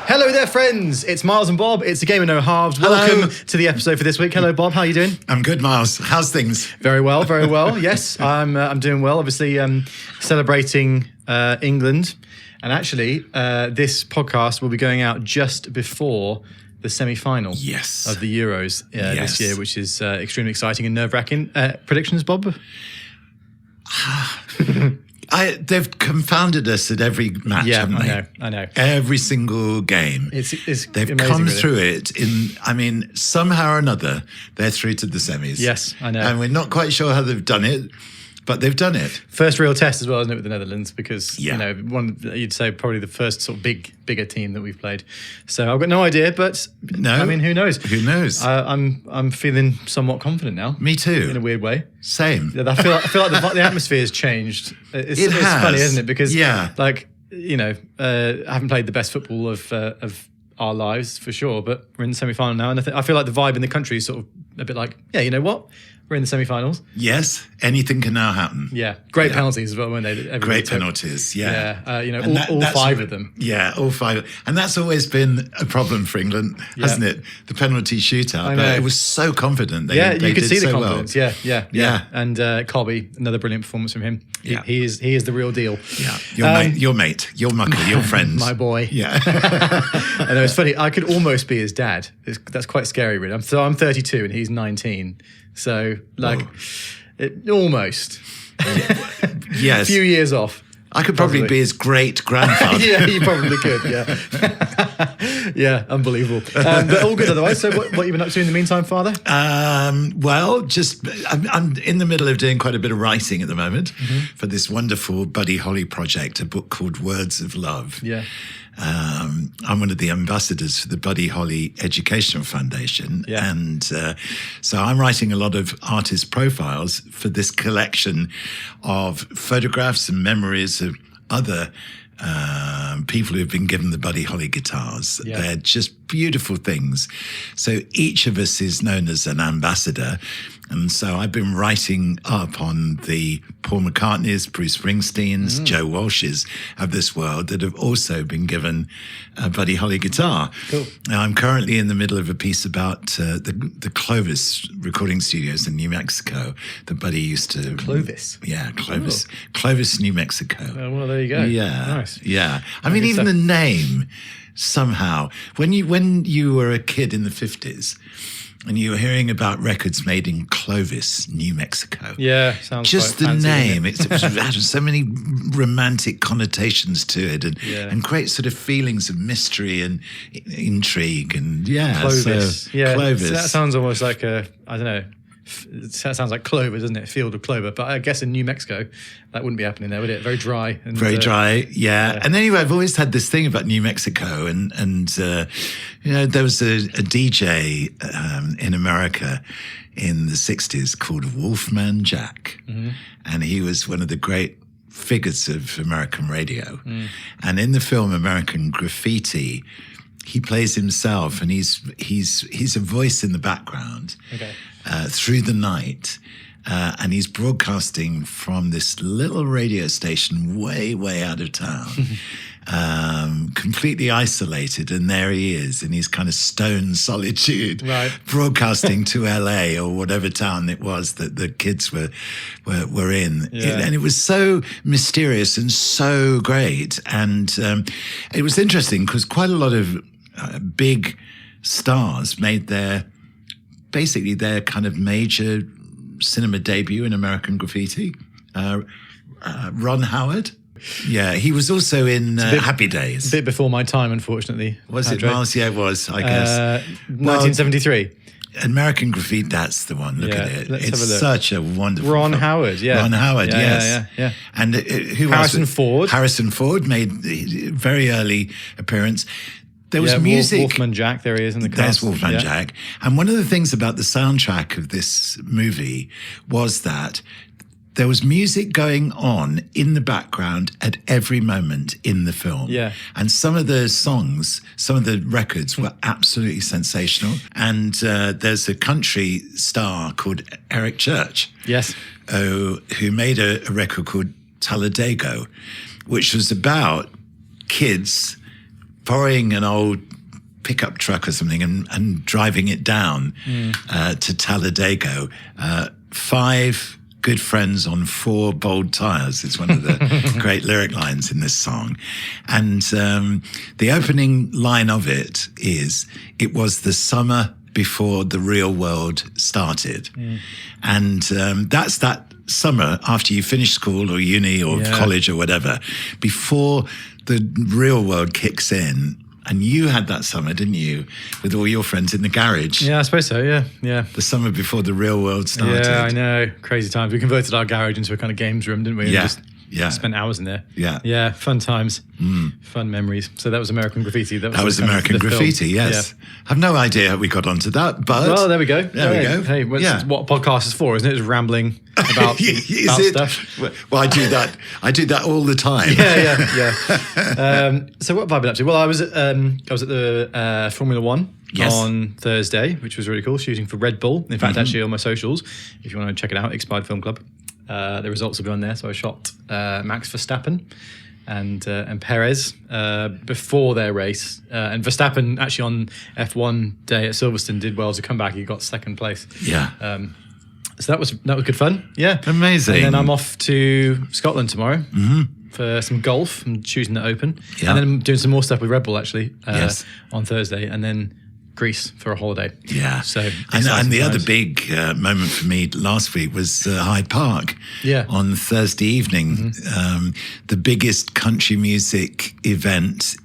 Hello there, friends. It's Miles and Bob. It's a game of no halves. Hello. Welcome to the episode for this week. Hello, Bob. How are you doing? I'm good, Miles. How's things? Very well, very well. Yes, I'm doing well. Obviously, celebrating England, and actually, this podcast will be going out just before the semi-final Yes. of the Euros Yes. this year, which is extremely exciting and nerve-wracking. Predictions, Bob? They've confounded us at every match, haven't they? I know. Every single game. It's They've amazing, come really. through it somehow or another, they're through to the semis. Yes, I know. And we're not quite sure how they've done it, but they've done it. First real test as well, isn't it, with the Netherlands? Because, Yeah. you'd say probably the first sort of bigger team that we've played. So I've got no idea, but No. I mean, who knows? Who knows? I'm feeling somewhat confident now. Me too. In a weird way. Same. Yeah, I feel like the atmosphere has changed. It's It has. funny, isn't it? Because, Yeah. I haven't played the best football of our lives for sure, but we're in the semi-final now, and I feel like the vibe in the country is sort of a bit like, yeah, you know what? We're in the semi-finals. Yes, anything can now happen. Yeah, great penalties as well, weren't they? Everybody Great took. penalties, yeah. Yeah, all that's- five of them. Yeah, all five. And that's always been a problem for England, hasn't it? The penalty shootout. I know. But it was so confident. They You could did see the so confidence. Well. Yeah. And Colby, another brilliant performance from him. Yeah. He is the real deal. Yeah, your mate, your mucker, your friend. My boy. Yeah. I know, it's funny. I could almost be his dad. That's quite scary, really. I'm 32 and he's 19. So, almost. Yes. A few years off. I could probably be his great grandfather. Yeah, you probably could, yeah. Yeah, unbelievable. But all good otherwise. So what have you been up to in the meantime, Father? I'm in the middle of doing quite a bit of writing at the moment for this wonderful Buddy Holly project, a book called Words of Love. Yeah. I'm one of the ambassadors for the Buddy Holly Educational Foundation. Yeah. And so I'm writing a lot of artist profiles for this collection of photographs and memories of other people who've been given the Buddy Holly guitars. Yeah. They're just beautiful things. So each of us is known as an ambassador. And so I've been writing up on the Paul McCartney's, Bruce Springsteen's, Joe Walsh's of this world that have also been given a Buddy Holly guitar. Cool. Now, I'm currently in the middle of a piece about the Clovis recording studios in New Mexico that Buddy used to... Clovis? Yeah, Clovis. Clovis, New Mexico. Well, there you go. Yeah. Nice. Yeah. I mean, even the name, somehow, when you were a kid in the 50s, and you were hearing about records made in Clovis, New Mexico. Yeah, sounds just quite the fancy, name. doesn't It had so many romantic connotations to it, and great sort of feelings of mystery and intrigue, and Clovis. Clovis. So that sounds almost like I don't know. It sounds like clover, doesn't it? Field of clover. But I guess in New Mexico, that wouldn't be happening there, would it? Very dry. And, Very dry, yeah. And anyway, I've always had this thing about New Mexico, and there was a DJ in America in the 60s called Wolfman Jack, and he was one of the great figures of American radio. And in the film American Graffiti, he plays himself, and he's a voice in the background. Okay. Through the night, and he's broadcasting from this little radio station way out of town, completely isolated, and there he is in his kind of stone solitude, right, broadcasting to LA or whatever town it was that the kids were in. And it was so mysterious and so great, and it was interesting because quite a lot of big stars made their kind of major cinema debut in American Graffiti. Ron Howard. Yeah, he was also in Happy Days. A bit before my time, unfortunately. Was it, Miles? Yeah, it was, I guess. 1973. American Graffiti, that's the one. Look at it. It's such a wonderful Ron Howard, yeah. Ron Howard, yes. Yeah. And who Harrison Ford. Harrison Ford made a very early appearance. There was music. Wolfman Jack, there he is in the cast. There's Wolfman Jack. And one of the things about the soundtrack of this movie was that there was music going on in the background at every moment in the film. Yeah. And some of the songs, some of the records were absolutely sensational. And there's a country star called Eric Church. Yes. Who made a record called Talladega, which was about kids borrowing an old pickup truck or something and driving it down to Talladega. 5 good friends on 4 bold tires is one of the great lyric lines in this song. And the opening line of it is, "It was the summer before the real world started." And that's that summer after you finish school or uni or college or whatever, before the real world kicks in. And you had that summer, didn't you, with all your friends in the garage? Yeah, I suppose so, yeah. The summer before the real world started. Yeah, I know. Crazy times. We converted our garage into a kind of games room, didn't we? Yeah, And just spent hours in there. Yeah. Yeah, fun times. Fun memories. So that was American Graffiti. That was American Graffiti, yes. Yeah. I have no idea how we got onto that, but... Well, there we go. There we go. Hey, what a podcast is for, isn't it? It's rambling about, stuff. Well, I do that. I do that all the time. Yeah. So what have I been up to? Well, I was at the Formula One on Thursday, which was really cool, shooting for Red Bull. In fact, actually on my socials, if you want to check it out, Expired Film Club. The results will be on there. So I shot Max Verstappen and Perez before their race. And Verstappen actually on F1 day at Silverstone did well to come back. He got 2nd place. Yeah. So that was good fun. Yeah. Amazing. And then I'm off to Scotland tomorrow for some golf. I'm choosing the Open. Yeah. And then I'm doing some more stuff with Red Bull actually on Thursday. And then Greece for a holiday. Yeah. So and the other big moment for me last week was Hyde Park. Yeah. On Thursday evening, the biggest country music event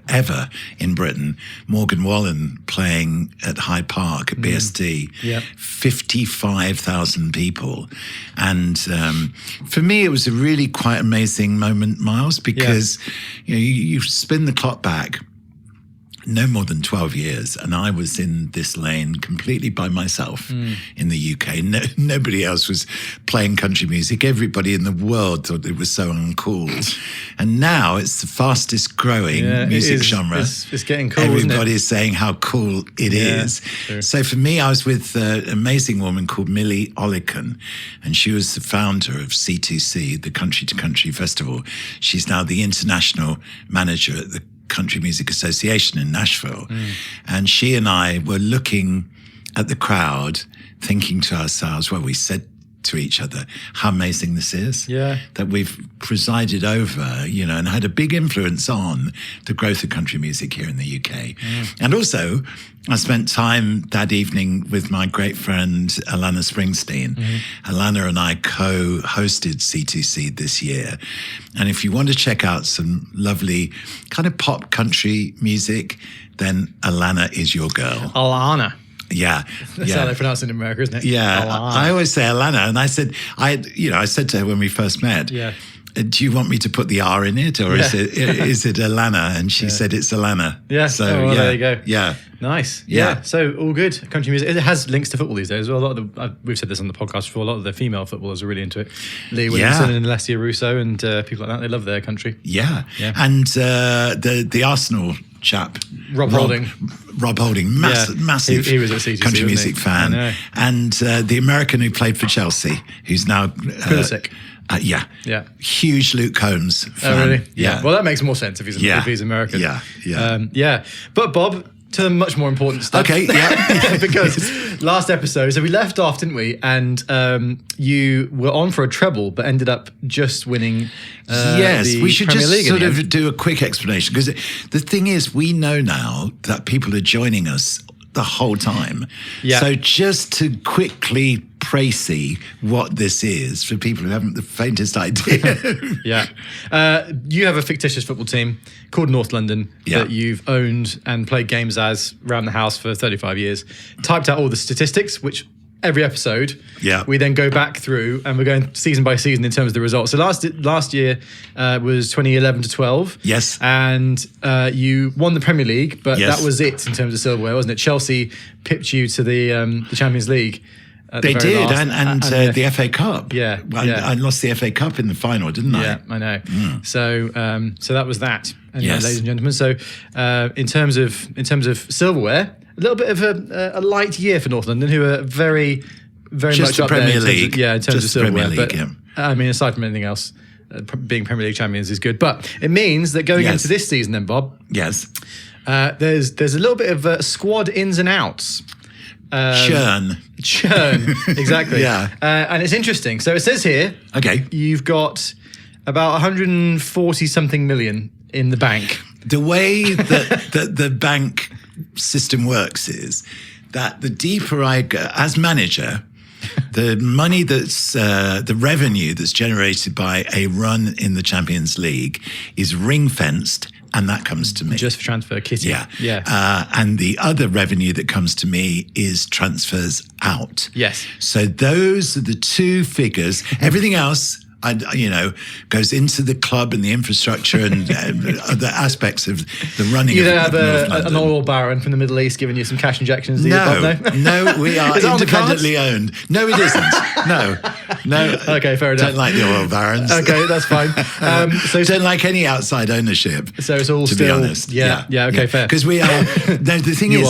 ever in Britain. Morgan Wallen playing at Hyde Park at BST. Yeah. 55,000 people. And for me, it was a really quite amazing moment, Miles, because you spin the clock back no more than 12 years, and I was in this lane completely by myself in the UK. Nobody else was playing country music. Everybody in the world thought it was so uncool. And now it's the fastest growing music genre. It's getting cool, Everybody isn't it? is saying how cool it is. True. So for me, I was with an amazing woman called Millie Ollican, and she was the founder of C2C, the Country to Country Festival. She's now the international manager at the Country Music Association in Nashville. And she and I were looking at the crowd, thinking to ourselves, well, we said to each other, how amazing this is. Yeah. That we've presided over, and had a big influence on the growth of country music here in the UK. And also, I spent time that evening with my great friend, Alana Springsteen. Alana and I co-hosted C2C this year. And if you want to check out some lovely kind of pop country music, then Alana is your girl. Alana. Yeah. That's how they pronounce it in America, isn't it? Yeah. Alana. I always say Alana. And I said, I said to her when we first met, do you want me to put the R in it, or is it Alana? And she said it's Alana. Yeah. So there you go. Yeah. Nice. Yeah. So all good. Country music. It has links to football these days as well. A lot of we've said this on the podcast before. A lot of the female footballers are really into it. Lee Williamson and Alessia Russo and people like that. They love their country. Yeah. And the Arsenal chap, Rob Holding, massive he was at C2C, country music fan, and the American who played for Chelsea, who's now Pulisic. Huge Luke Combs fan. Oh, really? Yeah. Well, that makes more sense if he's American. Yeah. But Bob, to the much more important stuff. Okay. Yeah. Because last episode, so we left off, didn't we? And you were on for a treble, but ended up just winning. We should Premier just League sort of do a quick explanation, because the thing is, we know now that people are joining us the whole time. Yeah. So just to quickly précis what this is for people who haven't the faintest idea. You have a fictitious football team called North London that you've owned and played games as around the house for 35 years. Typed out all the statistics, which every episode we then go back through and we're going season by season in terms of the results. So last year was 2011 to 12. Yes. And you won the Premier League, but that was it in terms of silverware, wasn't it? Chelsea pipped you to the Champions League. They did, and the FA Cup. I lost the FA Cup in the final, didn't I? Yeah, I know. So that was that. Anyway, ladies and gentlemen. So in terms of silverware, a little bit of a light year for North London, who are very, very just much the up Premier there. League. In terms of silverware. Premier League, I mean, aside from anything else, being Premier League champions is good. But it means that going into this season then, Bob, yes, there's a little bit of squad ins and outs. Churn, exactly. Yeah. And it's interesting. So it says here, you've got about 140 something million in the bank. The way that the bank system works is that the deeper I go as manager, the money that's the revenue that's generated by a run in the Champions League is ring fenced. And that comes to me. Just for transfer kitty. Yeah. And the other revenue that comes to me is transfers out. Yes. So those are the two figures. Everything else, goes into the club and the infrastructure and other aspects of the running. You don't have an oil baron from the Middle East giving you some cash injections? No, we are independently owned. No, it isn't. No. Okay, fair enough. Don't like the oil barons. Okay, that's fine. So don't like any outside ownership. So it's all to still, be honest. Yeah. Okay, fair. Because we are. No, the thing is,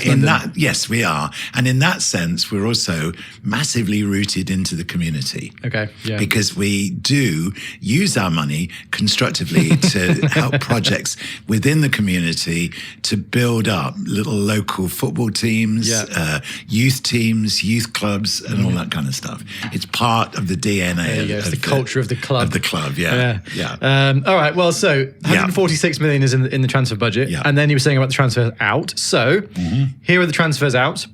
in that, yes, we are, and in that sense, we're also massively rooted into the community. Okay. Yeah. Because we do use our money constructively to help projects within the community to build up little local football teams, youth teams, youth clubs, and all that kind of stuff. It's part of the DNA of the culture of the club. Of the club, yeah. All right, well, so 146 million is in the transfer budget, and then you were saying about the transfers out. So here are the transfers out.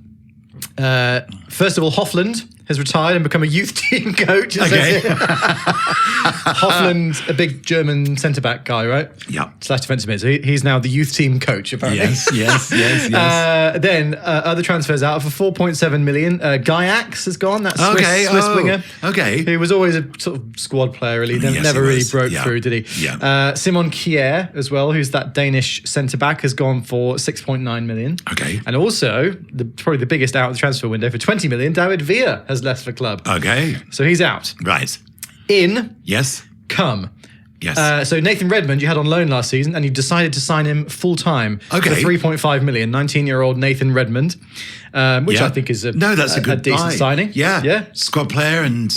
First of all, Hofland has retired and become a youth team coach. Okay. Hofland, a big German centre-back guy, right? Yeah. / defensive mid. So he's now the youth team coach, apparently. Yes. Then other transfers out for 4.7 million. Gaiax has gone, that Swiss winger. Okay. Who was always a sort of squad player, really. Never really broke through, did he? Yeah. Simon Kjær as well, who's that Danish centre-back, has gone for 6.9 million. Okay. And also, probably the biggest out of the transfer window for 20 million, David Villa has left the club. Okay. So he's out. Right. In. Yes. Come. Yes. So Nathan Redmond, you had on loan last season, and you decided to sign him full-time for 3.5 million, 19-year-old Nathan Redmond, which I think is a good decent signing. Yeah. Squad player and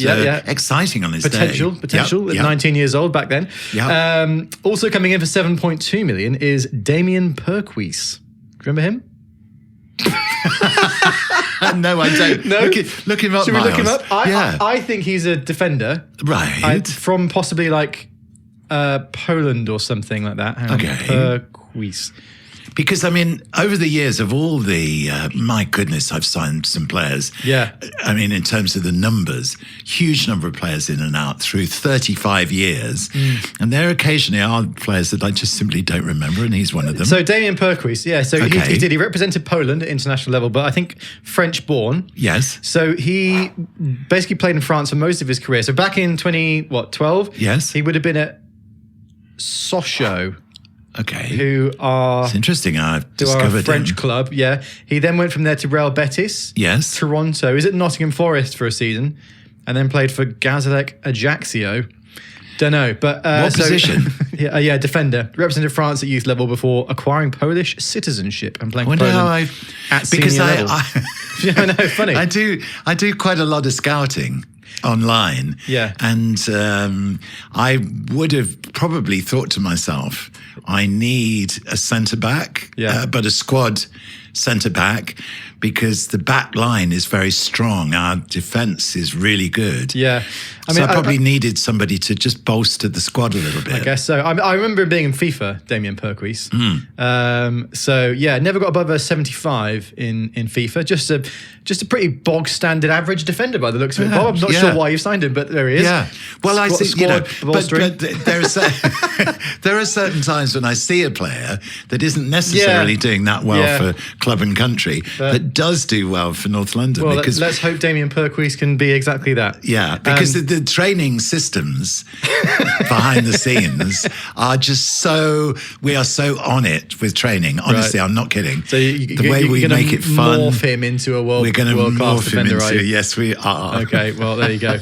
exciting on his potential at 19 years old back then. Yeah. Also coming in for 7.2 million is Damien Perquis. Remember him? No, I don't. No? Look him up, Should we look him up? Yeah. I think he's a defender. Right. From possibly like Poland or something like that. Perquis. Because, I mean, over the years of all the, my goodness, I've signed some players. Yeah. I mean, in terms of the numbers, huge number of players in and out through 35 years. And there occasionally are players that I just simply don't remember, and he's one of them. So Damien Perquis, he represented Poland at international level, but I think French-born. Yes. So he basically played in France for most of his career. So back in 12? Yes. He would have been at Sochaux. Okay. Who are... It's interesting. I've discovered a French club, yeah. He then went from there to Real Betis. Yes. Toronto. Is it Nottingham Forest for a season? And then played for Gazélec Ajaccio. Don't know. But, what position? Defender. Represented France at youth level before acquiring Polish citizenship and playing for Poland at senior level. I know, funny. I do quite a lot of scouting online. Yeah. And I would have probably thought to myself, I need a centre-back, but a squad centre-back, because the back line is very strong. Our defence is really good. Yeah. I probably needed somebody to just bolster the squad a little bit. I guess so. I remember him being in FIFA, Damien Perquis. Never got above a 75 in FIFA. Just a pretty bog standard average defender by the looks of it. Bob, I'm not sure why you signed him, but there he is. Yeah. Well, I see, but there are certain times when I see a player that isn't necessarily doing that well for club and country, but does do well for North London. Well, let's hope Damien Perquis can be exactly that. Yeah, because the training systems behind the scenes are just we are so on it with training. Honestly, I'm not kidding. So the way we make it fun. Morph him into a world-class defender, right? Yes, we are. Okay, well, there you go.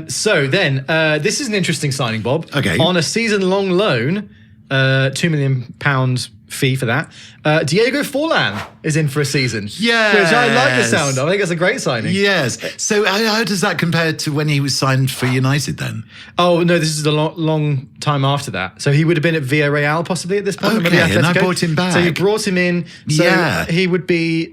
So then, this is an interesting signing, Bob. Okay. On a season-long loan, £2 million fee for that. Diego Forlan is in for a season. Yes. Which I like the sound of. I think that's a great signing. Yes. So how does that compare to when he was signed for United then? Oh, no, this is a long time after that. So he would have been at Villarreal possibly at this point. Okay, and I brought him back. So you brought him in. So Yeah. he'd be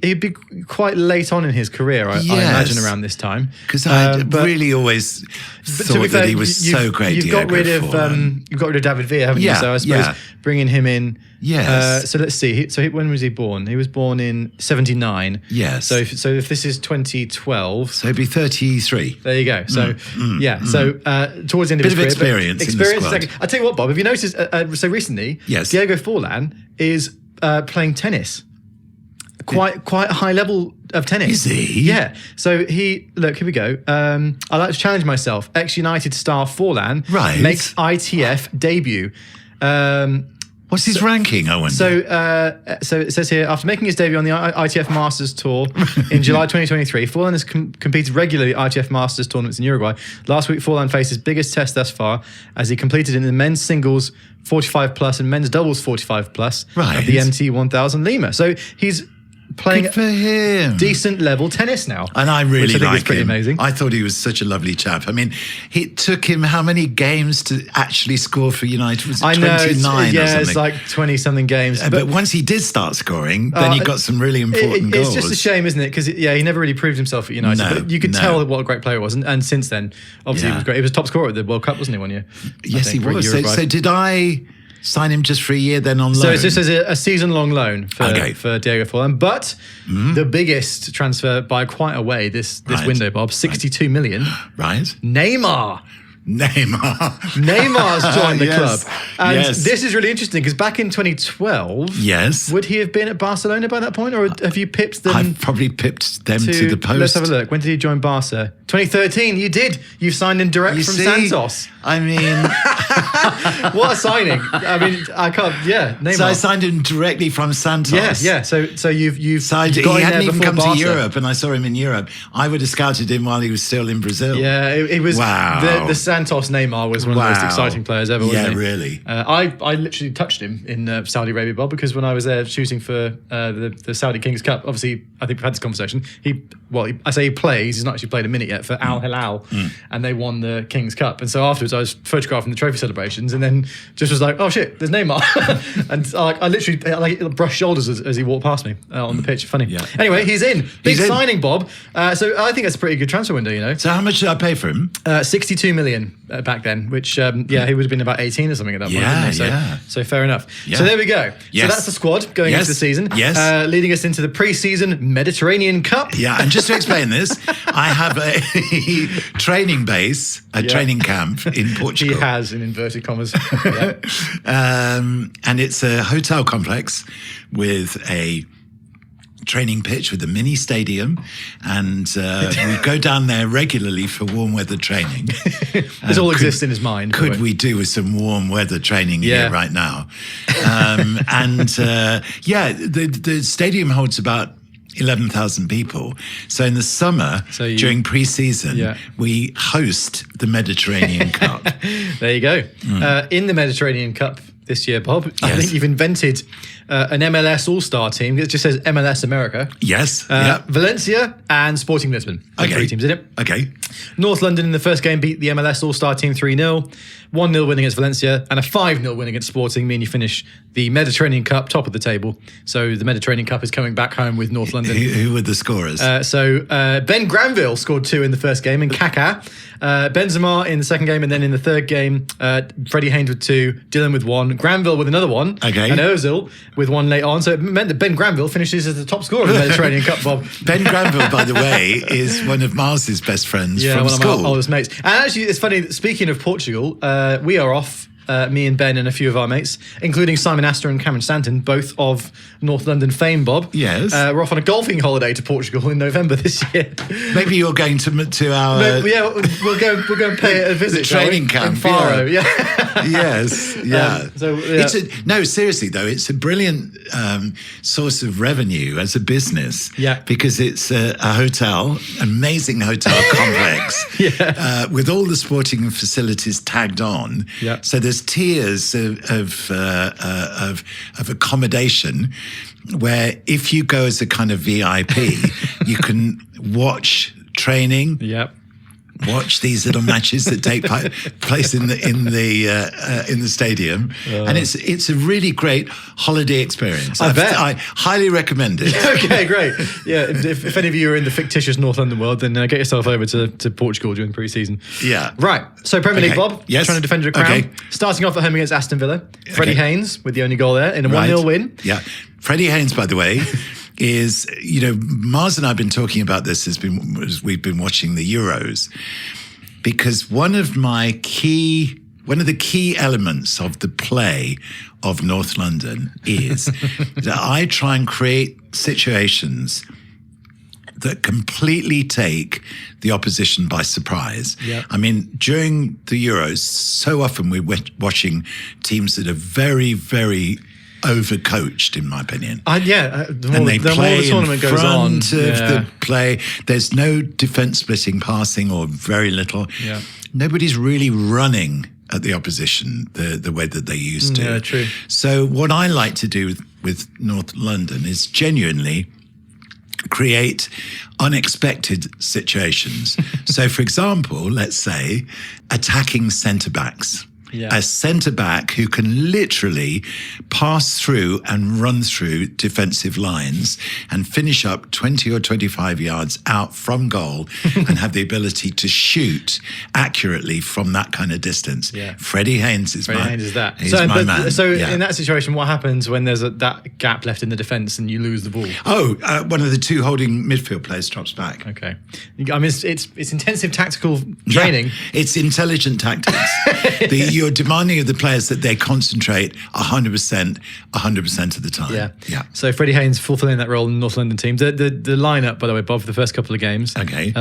quite late on in his career, I imagine, around this time. Because I really always thought that he was so great. You've got rid of David Villa, haven't you? So I suppose bringing him in. Yes. So let's see. When was he born? He was born in 79. Yes. So if this is 2012, so he'd be 33. there you go. So So towards the end of his career, experience in the squad. I tell you what, Bob. Have you noticed? So recently, Diego Forlan is playing tennis. Quite a high level of tennis. Is he? Yeah. So here we go. I like to challenge myself. Ex-United star Forlan makes ITF debut. What's his ranking, I wonder? So it says here, after making his debut on the ITF Masters Tour in July 2023, Forlan has competed regularly at ITF Masters tournaments in Uruguay. Last week, Forlan faced his biggest test thus far as he competed in the men's singles 45 plus and men's doubles 45 plus at the MT 1000 Lima. So he's playing Good for him. Decent level tennis now. And I really which I think like is pretty him. amazing. I thought he was such a lovely chap. I mean, it took him how many games to actually score for United? Was it 29 or something? It's like 20-something games. But once he did start scoring, then he got some really important goals. It's just a shame, isn't it? Because, he never really proved himself at United. But you could tell what a great player he was. And since then, obviously, he was great. He was top scorer at the World Cup, wasn't he, one year? Yes, he was. So did I sign him just for a year then on loan? So it's just as a season-long loan for Diego Forlan. But the biggest transfer by quite a way this window, Bob, 62 million. Right. Neymar's joined the club. And this is really interesting because back in 2012, would he have been at Barcelona by that point, or have you pipped them? I've probably pipped them to the post. Let's have a look. When did he join Barca? 2013. You did. You signed him direct from Santos. I mean, what a signing! I mean, I can't. Yeah, Neymar. So I signed him directly from Santos. Yeah. So you've signed. He hadn't even come to Europe, and I saw him in Europe. I would have scouted him while he was still in Brazil. Yeah, it was. Wow. The Santos Neymar was one of the most exciting players ever. Wasn't he? Really. I literally touched him in Saudi Arabia, Bob, because when I was there shooting for the Saudi Kings Cup, obviously I think we've had this conversation. I say he plays. He's not actually played a minute yet for Al Hilal, and they won the Kings Cup. And so afterwards, I was photographing the trophy celebrations, and then just was like, "Oh shit, there's Neymar!" And I literally brushed shoulders as he walked past me on the pitch. Funny. Yeah. Anyway, he's in. Big signing, Bob. So I think that's a pretty good transfer window. So how much did I pay for him? 62 million back then, which he would have been about 18 or something at that point. Didn't he? So fair enough. Yeah. So there we go. Yes. So that's the squad going into the season. Yes. Leading us into the pre-season Mediterranean Cup. Yeah, and just to explain this, I have a training base, training camp in Portugal. He has, in inverted commas. And it's a hotel complex with a training pitch with a mini stadium, and we go down there regularly for warm weather training. This all exists in his mind. Could we do with some warm weather training here right now? The stadium holds about 11,000 people. So in the summer, during pre-season, we host the Mediterranean Cup. There you go. In the Mediterranean Cup this year, Bob, I think you've invented an MLS All-Star team. It just says MLS America. Yes. Valencia and Sporting Lisbon. Three teams in it. Okay. North London in the first game beat the MLS All-Star team 3-0. 1-0 win against Valencia and a 5-0 win against Sporting, meaning you finish the Mediterranean Cup top of the table. So the Mediterranean Cup is coming back home with North London. Who were the scorers? Ben Granville scored 2 in the first game, and Kaka. Benzema in the second game, and then in the third game, Freddie Haynes with 2, Dylan with 1, Granville with another 1, and Ozil with 1 late on. So it meant that Ben Granville finishes as the top scorer of the Mediterranean Cup, Bob. Ben Granville, by the way, is one of Mars's best friends from school. One of my oldest mates. And actually, it's funny, speaking of Portugal, we are off, me and Ben and a few of our mates, including Simon Astor and Cameron Stanton, both of North London fame, Bob. Yes. We're off on a golfing holiday to Portugal in November this year. Maybe you're going to our... we'll go and pay a visit. Training camp. In Faro, Yes, yeah. Seriously though, it's a brilliant source of revenue as a business. Yeah. Because it's a hotel, amazing hotel complex. With all the sporting facilities tagged on. Yeah. So there's there's tiers of accommodation where if you go as a kind of VIP, you can watch training. Yep. Watch these little matches that take place in the stadium, and it's a really great holiday experience. I bet. I highly recommend it. Okay, great. Yeah, if any of you are in the fictitious North London world, then get yourself over to Portugal during pre-season. Yeah. Right. So Premier League, Bob. Yes. Trying to defend your crown. Okay. Starting off at home against Aston Villa. Freddie Haynes with the only goal there in a 1-0 win. Yeah. Freddie Haynes, by the way, is, Mars and I have been talking about this as we've been watching the Euros, because one of the key elements of the play of North London is that I try and create situations that completely take the opposition by surprise. Yep. I mean, during the Euros, so often we're watching teams that are very, very overcoached, in my opinion. The more the tournament goes on, the play, there's no defense splitting passing, or very little. Yeah. Nobody's really running at the opposition the way that they used to. Yeah, true. So what I like to do with North London is genuinely create unexpected situations. So, for example, let's say attacking centre-backs. Yeah. A centre-back who can literally pass through and run through defensive lines and finish up 20 or 25 yards out from goal and have the ability to shoot accurately from that kind of distance. Yeah. Freddie Haynes is my man. So in that situation, what happens when there's that gap left in the defence and you lose the ball? One of the two holding midfield players drops back. Okay. I mean, it's intensive tactical training. Yeah, it's intelligent tactics. You're demanding of the players that they concentrate 100% of the time. Yeah. So Freddie Haynes fulfilling that role in the North London team. The lineup, by the way, Bob, for the first couple of games. Okay.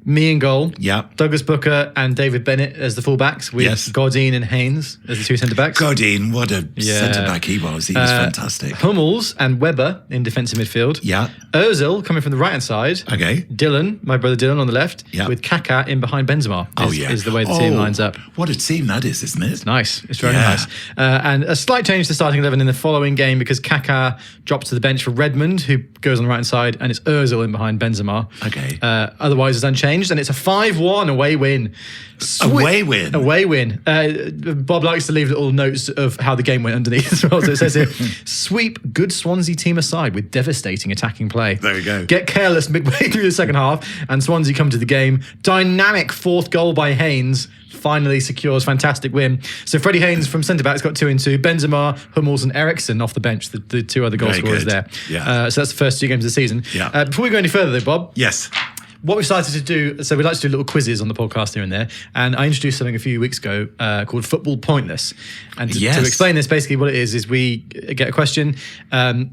Me in goal. Yeah. Douglas Booker and David Bennett as the fullbacks, with Godin and Haynes as the two centre-backs. Godin, what a centre-back he was. He was fantastic. Hummels and Webber in defensive midfield. Yeah. Ozil coming from the right-hand side. Okay. Dylan, my brother Dylan, on the left. Yeah. With Kaka in behind Benzema. Is the way the team lines up. What a team that is, isn't it? It's nice. It's very nice. And a slight change to starting 11 in the following game, because Kaka drops to the bench for Redmond, who goes on the right-hand side, and it's Ozil in behind Benzema. Okay. Otherwise, it's unchanged, and it's a 5-1 away win. Away win? Away win. Bob likes to leave little notes of how the game went underneath as well. So it says here, sweep good Swansea team aside with devastating attacking play. There we go. Get careless midway through the second half, and Swansea come to the game. Dynamic fourth goal by Haynes finally secures fantastic win. So Freddie Haynes from centre-backs got 2 and 2. Benzema, Hummels and Eriksen off the bench, the two other goal scorers there. Yeah. So that's the first 2 games of the season. Yeah. Before we go any further though, Bob. Yes. What we've started to do, so we like to do little quizzes on the podcast here and there, and I introduced something a few weeks ago called Football Pointless. And to explain this, basically what it is we get a question, and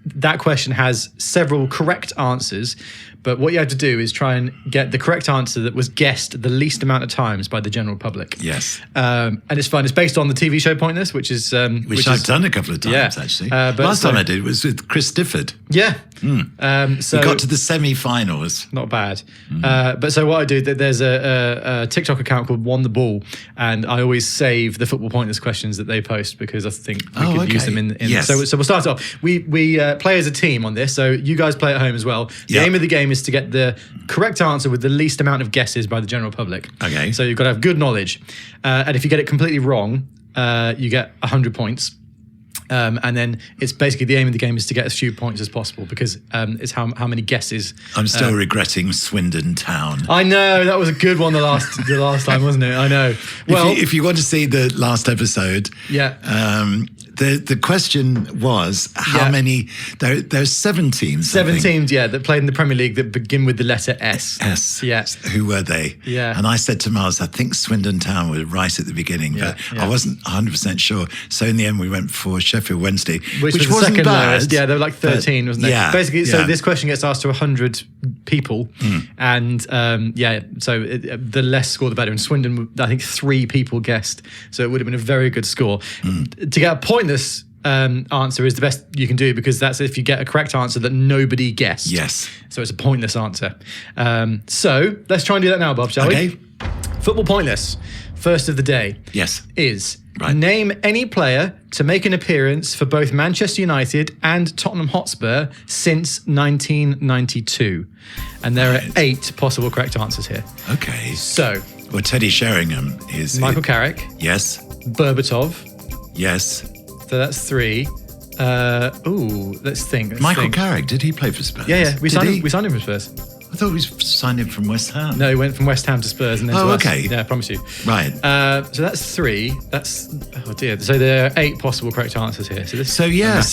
that question has several correct answers, but what you have to do is try and get the correct answer that was guessed the least amount of times by the general public. Yes. And it's fun. It's based on the TV show Pointless, which I've done a couple of times, actually. But last time I did was with Chris Difford. Yeah. So we got to the semi-finals. Not bad. But so what I do, there's a TikTok account called Won the Ball, and I always save the Football Pointless questions that they post because I think we could use them in yes. So we'll start off. We play as a team on this, so you guys play at home as well. The aim of the game is to get the correct answer with the least amount of guesses by the general public. Okay. So you've got to have good knowledge. And if you get it completely wrong, you get 100 points. And then it's basically the aim of the game is to get as few points as possible, because it's how many guesses. I'm still regretting Swindon Town. I know, that was a good one the last time, wasn't it? I know. Well, if you want to see the last episode, the question was how many. There's 7 teams. 7 teams, that played in the Premier League that begin with the letter S. S. Yeah. Who were they? Yeah. And I said to Miles, I think Swindon Town were right at the beginning, but I wasn't 100% sure. So in the end, we went for Sheffield Wednesday, which was wasn't second bad. lowest. Yeah, they were like 13, wasn't they? Yeah. Basically, so this question gets asked to 100 people, and so the less score, the better. And Swindon, I think 3 people guessed, so it would have been a very good score. To get a pointless answer is the best you can do, because that's if you get a correct answer that nobody guessed. Yes. So it's a pointless answer. So let's try and do that now, Bob, shall we? Football Pointless. first of the day. Yes. Is Right. name any player to make an appearance for both Manchester United and Tottenham Hotspur since 1992. And there are 8 possible correct answers here. Okay. So, Well, Teddy Sheringham is... Michael Carrick, Yes. Berbatov. Yes. So that's 3. Let's think. Michael Carrick, did he play for Spurs? Yeah. We Did he? signed him for Spurs. I thought we signed him from West Ham. No, he went from West Ham to Spurs and then to us. okay. Yeah, I promise you. Right. So that's 3. That's oh dear. So there are 8 possible correct answers here. So this.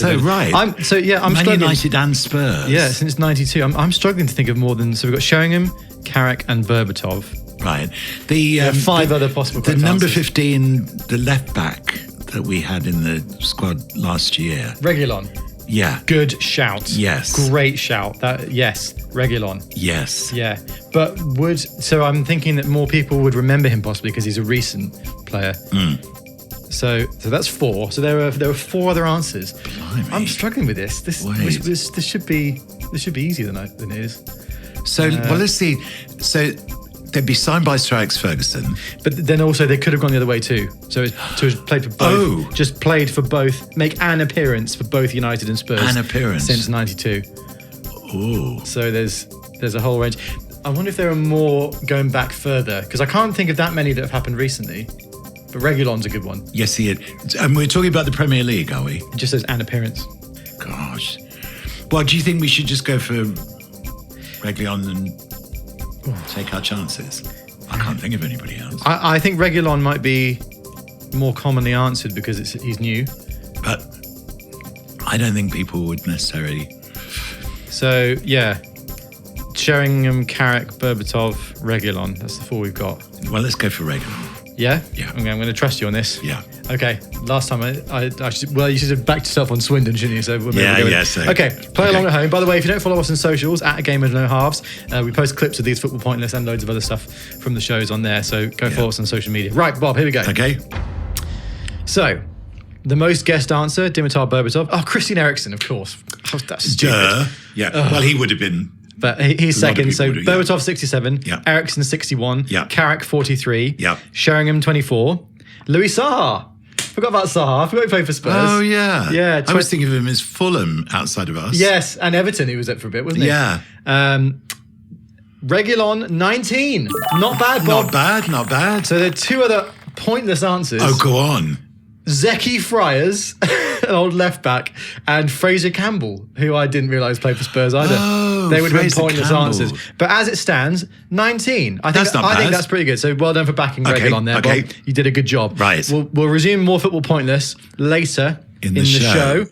Right. I'm Man struggling. United and Spurs. Yeah, since '92, I'm struggling to think of more than. So we've got Sheringham, Carrick, and Berbatov. Right. The There are 5 other possible The correct number answers. 15, the left back that we had in the squad last year. Reguilon. Yeah. Good shout. Yes. Great shout. Yes, Reguilon. Yes. Yeah, but so I'm thinking that more people would remember him possibly because he's a recent player. So that's 4. So there are 4 other answers. Blimey. I'm struggling with this. This should be easier than it is. So let's see. So they'd be signed by Sir Alex Ferguson. But then also they could have gone the other way too. So to have played for both. Just played for both. Make an appearance for both United and Spurs. An appearance since '92. Oh. So there's a whole range. I wonder if there are more going back further because I can't think of that many that have happened recently. But Reguilon's a good one. Yes, he is. And we're talking about the Premier League, are we? It just says an appearance. Gosh. Well, do you think we should just go for Reguilon and take our chances? I can't think of anybody else. I think Reguilon might be more commonly answered because he's new. But I don't think people would necessarily... So, yeah. Sheringham, Carrick, Berbatov, Reguilon. That's the 4 we've got. Well, let's go for Reguilon. Yeah? Yeah. Okay, I'm going to trust you on this. Yeah. Okay. Last time I should, you should have backed yourself on Swindon, shouldn't you? So we'll So, okay. Play along at home. By the way, if you don't follow us on socials, at A Game of No Halves, we post clips of these Football Pointless and loads of other stuff from the shows on there. So go follow us on social media. Right, Bob, here we go. Okay. So, the most guessed answer, Dimitar Berbatov. Oh, Christian Eriksen, of course. Oh, that's stupid. Yeah. Well, he would have been... But he's second. So would have, Berbatov 67, Yeah. Eriksen 61, Yeah. Carrick 43, Yeah. Sheringham 24, Louis Saha. Forgot about Saha. I forgot he played for Spurs. Oh, yeah. Yeah. I was thinking of him as Fulham outside of us. Yes, and Everton he was at for a bit, wasn't he? Yeah. Reguilon 19. Not bad, Bob. Not bad. So there are 2 other pointless answers. Oh, go on. Zeki Friars, an old left back, and Fraser Campbell, who I didn't realise played for Spurs either. Oh, they would have been Fraser pointless Campbell. answers. But as it stands, 19. I think That's not I think bad. that's pretty good. So well done for backing Reguilon there, okay. Bob. You did a good job. Right. We'll resume more Football Pointless later In the show.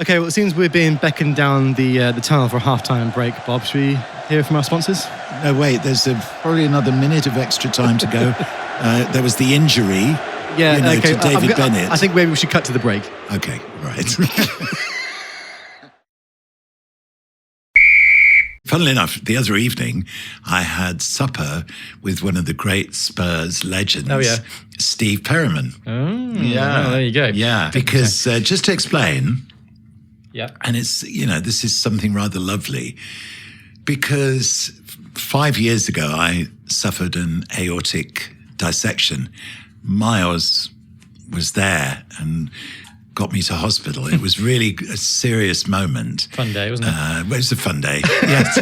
Okay, well, it seems we're being beckoned down the tunnel for a half-time break, Bob. Should we hear from our sponsors? No, wait, there's probably another minute of extra time to go. There was the injury to David Bennett. I think maybe we should cut to the break. Okay, right. Funnily enough, the other evening, I had supper with one of the great Spurs legends, Steve Perryman. Oh, yeah. There you go. Yeah, because just to explain, and it's, this is something rather lovely, because 5 years ago, I suffered an aortic dissection. Miles was there and got me to hospital. It was really a serious moment. Fun day, wasn't it? It was a fun day, yes.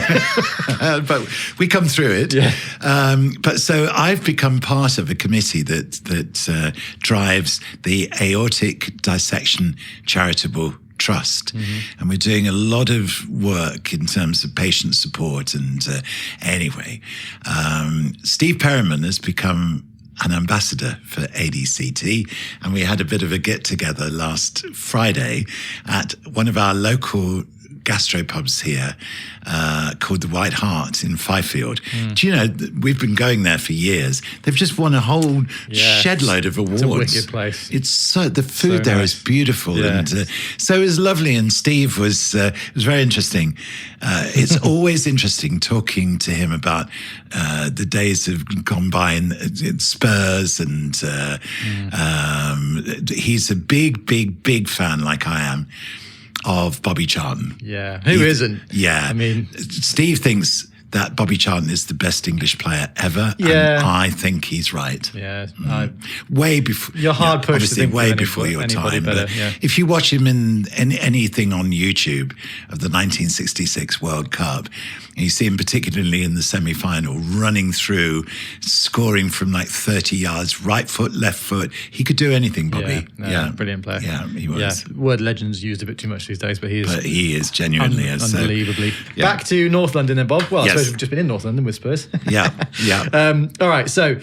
But we come through it. Yeah. But so I've become part of a committee that drives the Aortic Dissection Charitable Trust. Mm-hmm. And we're doing a lot of work in terms of patient support. And anyway, Steve Perryman has become an ambassador for ADCT, and we had a bit of a get-together last Friday at one of our local gastropubs here called the White Hart in Fifield. Do you know, we've been going there for years. They've just won a whole shed load of awards. It's a wicked place. It's so, the food there is beautiful. Yeah. And so it was lovely, and Steve was very interesting. It's always interesting talking to him about the days have gone by in Spurs, and he's a big fan, like I am, of Bobby Charlton. Yeah. Who isn't? Yeah. I mean, Steve thinks that Bobby Charlton is the best English player ever. Yeah. And I think he's right. Yeah. Way before. You're hard pushed to obviously think way of before your anybody time. better, But yeah. if you watch him in anything on YouTube of the 1966 World Cup, and you see him particularly in the semi-final, running through, scoring from like 30 yards, right foot, left foot. He could do anything, Bobby. Brilliant player. Yeah, he was. Yeah, word legend's used a bit too much these days, but he is genuinely unbelievably. Back to North London then, Bob. Well, I suppose we've just been in North London with Spurs. Yeah. All right, so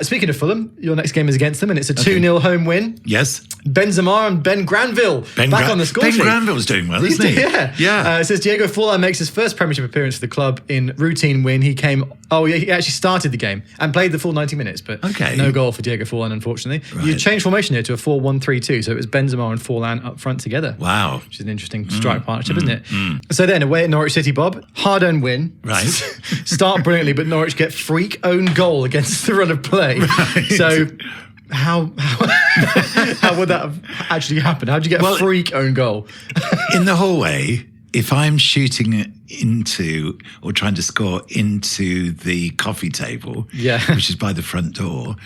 speaking of Fulham, your next game is against them, and it's a 2-0 home win. Yes. Benzema and Ben Granville back on the score sheet. Ben Granville's doing well, isn't he? Yeah. It says Diego Forlan makes his first Premiership appearance for the club in routine win. He actually started the game and played the full 90 minutes, but no goal for Diego Forlan, unfortunately. Right. You changed formation here to a 4-1-3-2, so it was Benzema and Forlan up front together. Wow. Which is an interesting strike partnership, isn't it? So then, away at Norwich City, Bob, hard-earned win. Right. Start brilliantly, but Norwich get freak own goal against the run of play. Right. So... How would that have actually happen? How would you get a freak own goal? In the hallway, if I'm shooting into or trying to score into the coffee table, which is by the front door,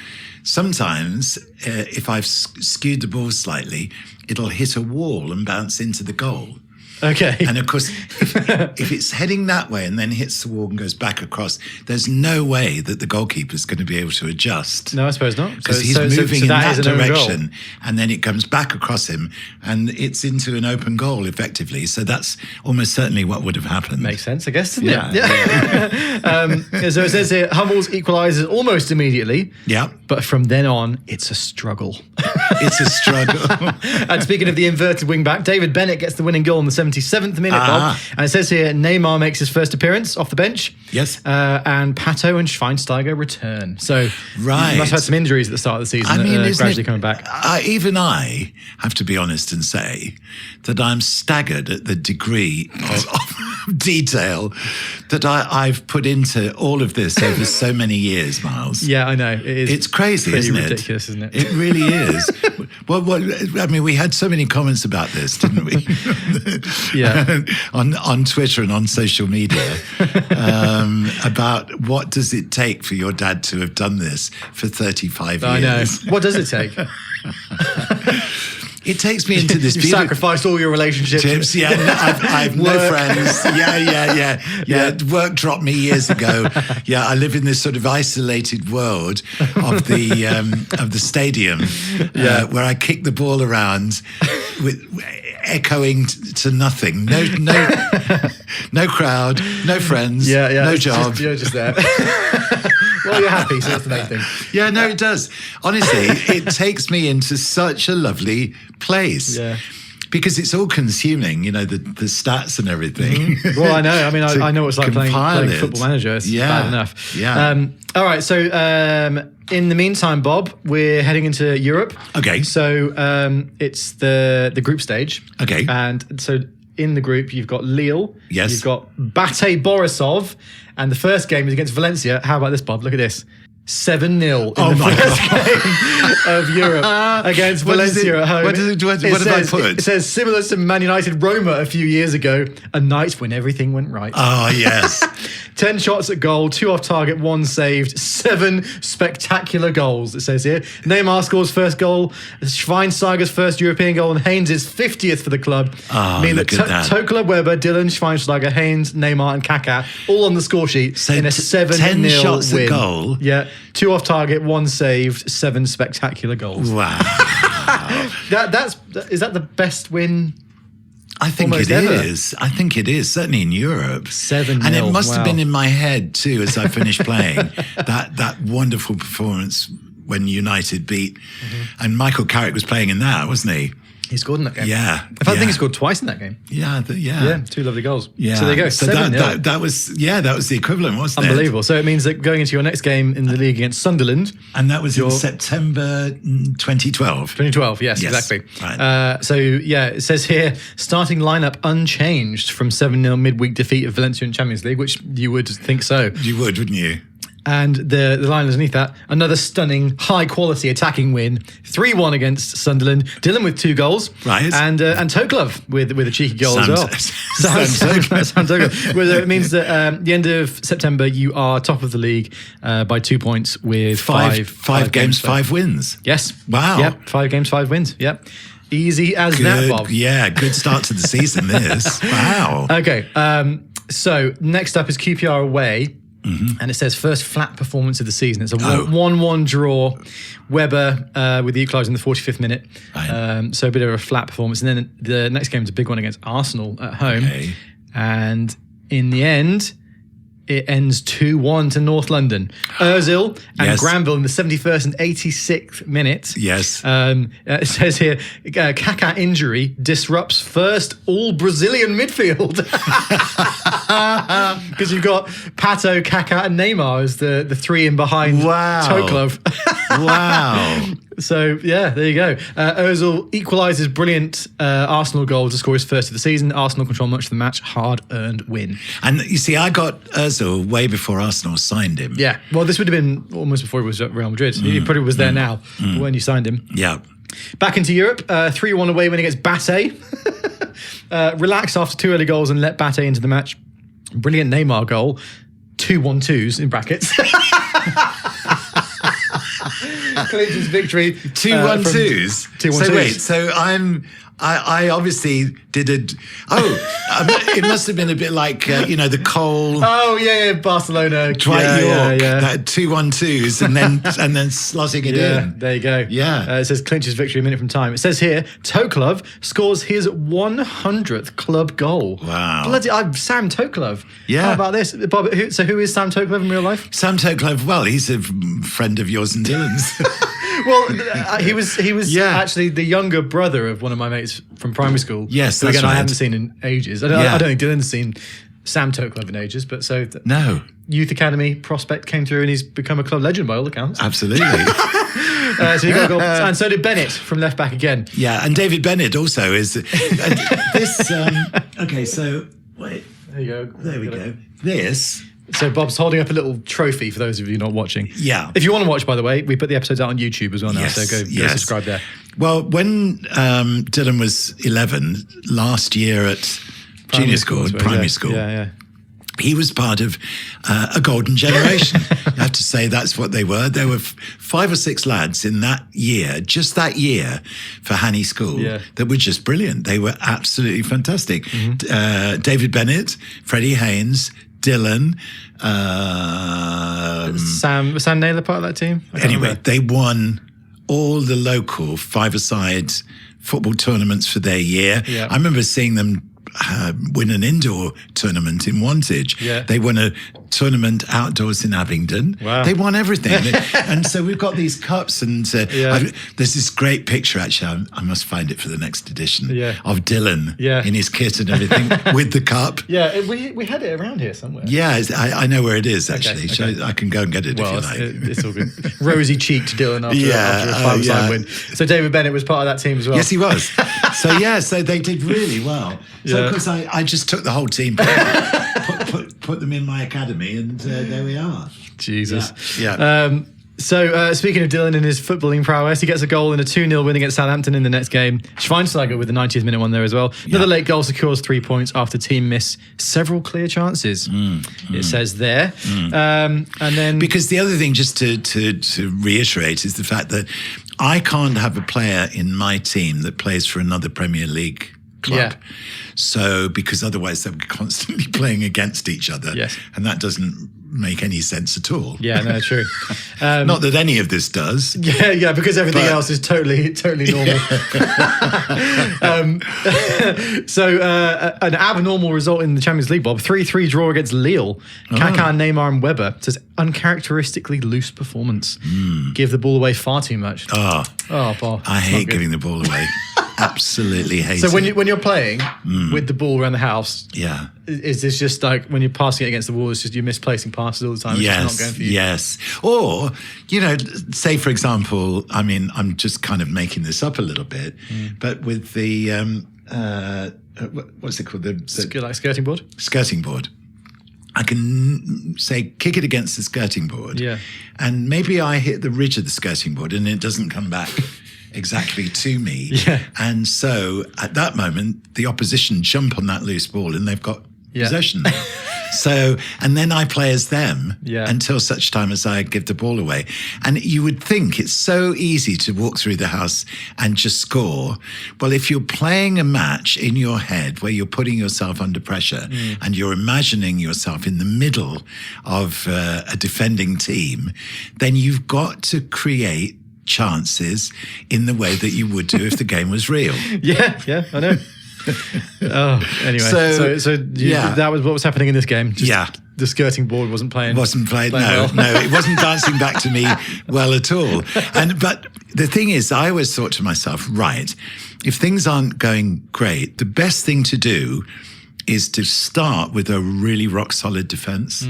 sometimes if I've skewed the ball slightly, it'll hit a wall and bounce into the goal. Okay. And of course, if it's heading that way and then hits the wall and goes back across, there's no way that the goalkeeper's going to be able to adjust. No, I suppose not. Because he's moving in that direction and then it comes back across him and it's into an open goal effectively. So that's almost certainly what would have happened. Makes sense, I guess, doesn't it? Yeah. So it says here, Hummels equalises almost immediately. Yeah. But from then on, it's a struggle. It's a struggle. And speaking of the inverted wing back, David Bennett gets the winning goal in the 77th minute, Bob. And it says here, Neymar makes his first appearance off the bench. Yes. And Pato and Schweinsteiger return. So you must have had some injuries at the start of the season gradually coming back. Even I have to be honest and say that I'm staggered at the degree of detail that I've put into all of this over so many years, Miles. Yeah, I know. It's crazy, isn't it? It's ridiculous, isn't it? It really is. Well, I mean, we had so many comments about this, didn't we? Yeah. on Twitter and on social media about what does it take for your dad to have done this for 35 years. I know. What does it take? It takes me into this. You've sacrificed all your relationships. Yeah, I've no friends. Yeah. Work dropped me years ago. Yeah, I live in this sort of isolated world of the stadium where I kick the ball around with echoing to nothing. No crowd, no friends, no job. You're just there. Well, you're happy, so that's the main thing. Yeah, no, it does. Honestly, it takes me into such a lovely place. Yeah. Because it's all consuming, the stats and everything. Mm-hmm. Well, I know. I mean, I know what it's like playing Football Manager. It's bad enough. Yeah. All right. So in the meantime, Bob, we're heading into Europe. Okay. So it's the group stage. Okay. And so in the group, you've got Lille. Yes. You've got Bate Borisov. And the first game is against Valencia. How about this, Bob? Look at this. 7-0 in the first game of Europe against Valencia at home. What did I put? It says, similar to Man United Roma a few years ago, a night when everything went right. Oh, yes. 10 shots at goal, 2 off target, 1 saved, 7 spectacular goals, it says here. Neymar scores first goal, Schweinsteiger's first European goal, and Haynes' 50th for the club. Oh, look at that. Tokla, Weber, Dylan, Schweinsteiger, Haynes, Neymar, and Kaka, all on the score sheet in a 7-0 10 shots win. At goal? Yeah. 2 off target, 1 saved, 7 spectacular goals. Wow. Is that the best win? I think it is. I think it is, certainly in Europe. 7-0. And it must have been in my head too as I finished playing. that wonderful performance when United beat. Mm-hmm. And Michael Carrick was playing in that, wasn't he? He scored in that game. Yeah. In fact, I think he scored twice in that game. Yeah. Yeah, 2 lovely goals. Yeah. So there you go. So that was the equivalent, wasn't it? Unbelievable. So it means that going into your next game in the league against Sunderland. And that was in September 2012. 2012, yes. Exactly. Right. It says here, starting lineup unchanged from 7-0 midweek defeat of Valencia in Champions League, which you would think so. You would, wouldn't you? And the line underneath that, another stunning, high-quality attacking win. 3-1 against Sunderland. Dylan with 2 goals. Right. And Toklov with a cheeky goal as well. Sam Toklov. Well, it means that at the end of September, you are top of the league by 2 points with five games, 5 wins. Yes. Wow. Yep. 5 games, 5 wins. Yep. Easy as that, Bob. Yeah, good start to the season, this. Wow. Okay. So next up is QPR away. Mm-hmm. And it says first flat performance of the season. It's a 1-1 draw. Weber with the equaliser in the 45th minute. Right. So a bit of a flat performance. And then the next game is a big one against Arsenal at home. Okay. And in the end, it ends 2-1 to North London. Ozil and Granville in the 71st and 86th minute. Yes. It says here, Kaka injury disrupts first all-Brazilian midfield. Because you've got Pato, Kaka and Neymar as the 3 in behind Toklov. Wow. So, yeah, there you go. Ozil equalises brilliant Arsenal goal to score his first of the season. Arsenal control much of the match. Hard-earned win. And you see, I got Ozil way before Arsenal signed him. Yeah. Well, this would have been almost before he was at Real Madrid. He probably was there now when you signed him. Yeah. Back into Europe. 3-1 away win against Bate. Relaxed after 2 early goals and let Bate into the match. Brilliant Neymar goal. 2-1-2s in brackets. Clinton's victory. 2-1-2s. 2-1-2s. So wait, so I obviously did it must have been a bit like the Cole. Oh yeah, Barcelona, Dwight York, that 2-1-2s, and then slotting it in. There you go. Yeah, it says clinches victory a minute from time. It says here Toklov scores his 100th club goal. Wow, bloody Sam Toklov. Yeah, how about this, Bob? Who is Sam Toklov in real life? Sam Toklov. Well, he's a friend of yours and Dylan's. Well, he was actually the younger brother of one of my mates from primary school. Yes, so that's again, right. I haven't seen in ages. I don't think Dylan's seen Sam Toklov in ages, but no. Youth Academy prospect came through and he's become a club legend by all accounts. Absolutely. So he got a goal. And so did Bennett from left back again. Yeah, and David Bennett also is this. Okay, so wait. There you go. There we go. This. So Bob's holding up a little trophy for those of you not watching. Yeah. If you want to watch, by the way, we put the episodes out on YouTube as well now, yes, so go subscribe there. Well, when Dylan was 11, last year at primary school, he was part of a golden generation. I have to say that's what they were. There were 5 or 6 lads in that year, just that year, for Hanny School that were just brilliant. They were absolutely fantastic. Mm-hmm. David Bennett, Freddie Haynes, Dylan, Sam Naylor part of that team? Anyway, they won all the local 5-a-side football tournaments for their year. Yeah. I remember seeing them win an indoor tournament in Wantage. Yeah. They won a tournament outdoors in Abingdon. Wow. They won everything. And so we've got these cups and there's this great picture, actually, I must find it for the next edition, of Dylan in his kit and everything with the cup. Yeah, we had it around here somewhere. Yeah, I know where it is, actually. Okay. I can go and get it if you like. It's all good. Rosy-cheeked Dylan after a 5-a-side win. So David Bennett was part of that team as well. Yes, he was. So they did really well. So of course I just took the whole team, put them in my academy, and there we are. Jesus. Yeah. So speaking of Dylan and his footballing prowess, he gets a goal in a 2-0 win against Southampton in the next game. Schweinsteiger with the 90th minute one there as well. Another late goal secures 3 points after team miss several clear chances. It says there. And then because the other thing, just to reiterate, is the fact that I can't have a player in my team that plays for another Premier League club. Yeah. So, because otherwise they'll be constantly playing against each other. Yes. And that doesn't make any sense at all. Yeah, no, true. Not that any of this does. Yeah, because everything else is totally normal. So, an abnormal result in the Champions League, Bob. 3-3 draw against Lille. Kaka, Neymar and Weber. It says uncharacteristically loose performance. Give the ball away far too much. Bob. I hate giving the ball away. Absolutely hate it. So when you're playing with the ball around the house, is this just like when you're passing it against the wall, it's just you're misplacing passes all the time? It's just not going for you. Yes. Or, say for example, I mean, I'm just kind of making this up a little bit, but with the, what's it called? The like skirting board? Skirting board. I can say kick it against the skirting board. Yeah. And maybe I hit the ridge of the skirting board and it doesn't come back exactly to me. Yeah. And so at that moment, the opposition jump on that loose ball and they've got possession. So, and then I play as them until such time as I give the ball away. And you would think it's so easy to walk through the house and just score. Well, if you're playing a match in your head where you're putting yourself under pressure and you're imagining yourself in the middle of a defending team, then you've got to create chances in the way that you would do if the game was real. Yeah, I know. Anyway, so that was what was happening in this game. Just the skirting board wasn't playing. Wasn't playing. Well. No, it wasn't dancing back to me well at all. But the thing is, I always thought to myself, right, if things aren't going great, the best thing to do is to start with a really rock solid defense.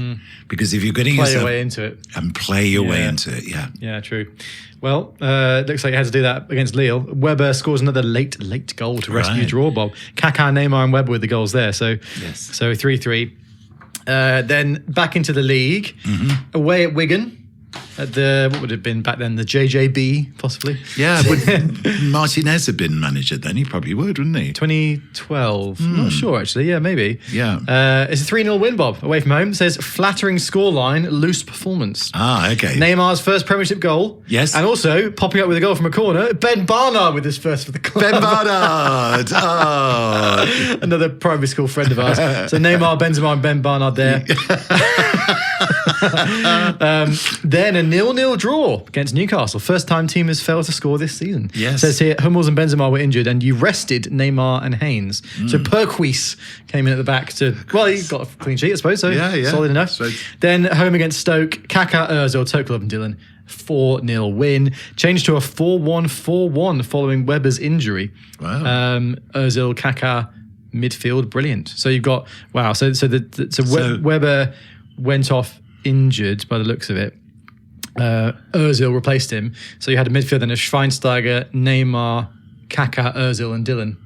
Because if you're getting play your way into it and play your way into it, yeah, true. Well, looks like you had to do that against Lille. Weber scores another late goal to rescue draw, Bob. Kaka, Neymar, and Weber with the goals there. So 3-3. Then back into the league, away at Wigan. At the, what would it have been back then, the JJB, possibly? Yeah, would Martinez have been manager then? He probably would, wouldn't he? 2012. Not sure, actually. Yeah, maybe. Yeah. It's a 3-0 win, Bob, away from home. It says flattering scoreline, loose performance. Ah, okay. Neymar's first Premiership goal. Yes. And also, popping up with a goal from a corner, Ben Barnard with his first for the club. Ben Barnard! Oh. Another primary school friend of ours. So Neymar, Benzema, and Ben Barnard there. Then a 0-0 draw against Newcastle. First time team has failed to score this season. Yes. It says here Hummels and Benzema were injured and you rested Neymar and Haynes. So Perquis came in at the back to, well, he got a clean sheet, I suppose, so solid enough. So, then home against Stoke, Kaka, Ozil, Toklov and Dylan. 4-0 win. Changed to a 4-1-4-1 following Weber's injury. Wow. Ozil, Kaka, midfield, brilliant. So you've got, wow, so Weber went off injured by the looks of it. Ozil replaced him. So you had a midfield then of Schweinsteiger, Neymar, Kaka, Ozil and Dylan.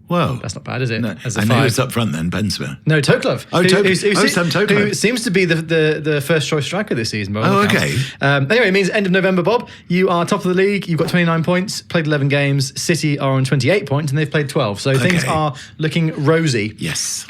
Whoa. That's not bad, is it? No. And who was up front then? Benzema? No, Toklov. Sam Toklov. Who seems to be the first choice striker this season. Okay. Anyway, it means end of November, Bob. You are top of the league. You've got 29 points, played 11 games. City are on 28 points and they've played 12. So things are looking rosy. Yes.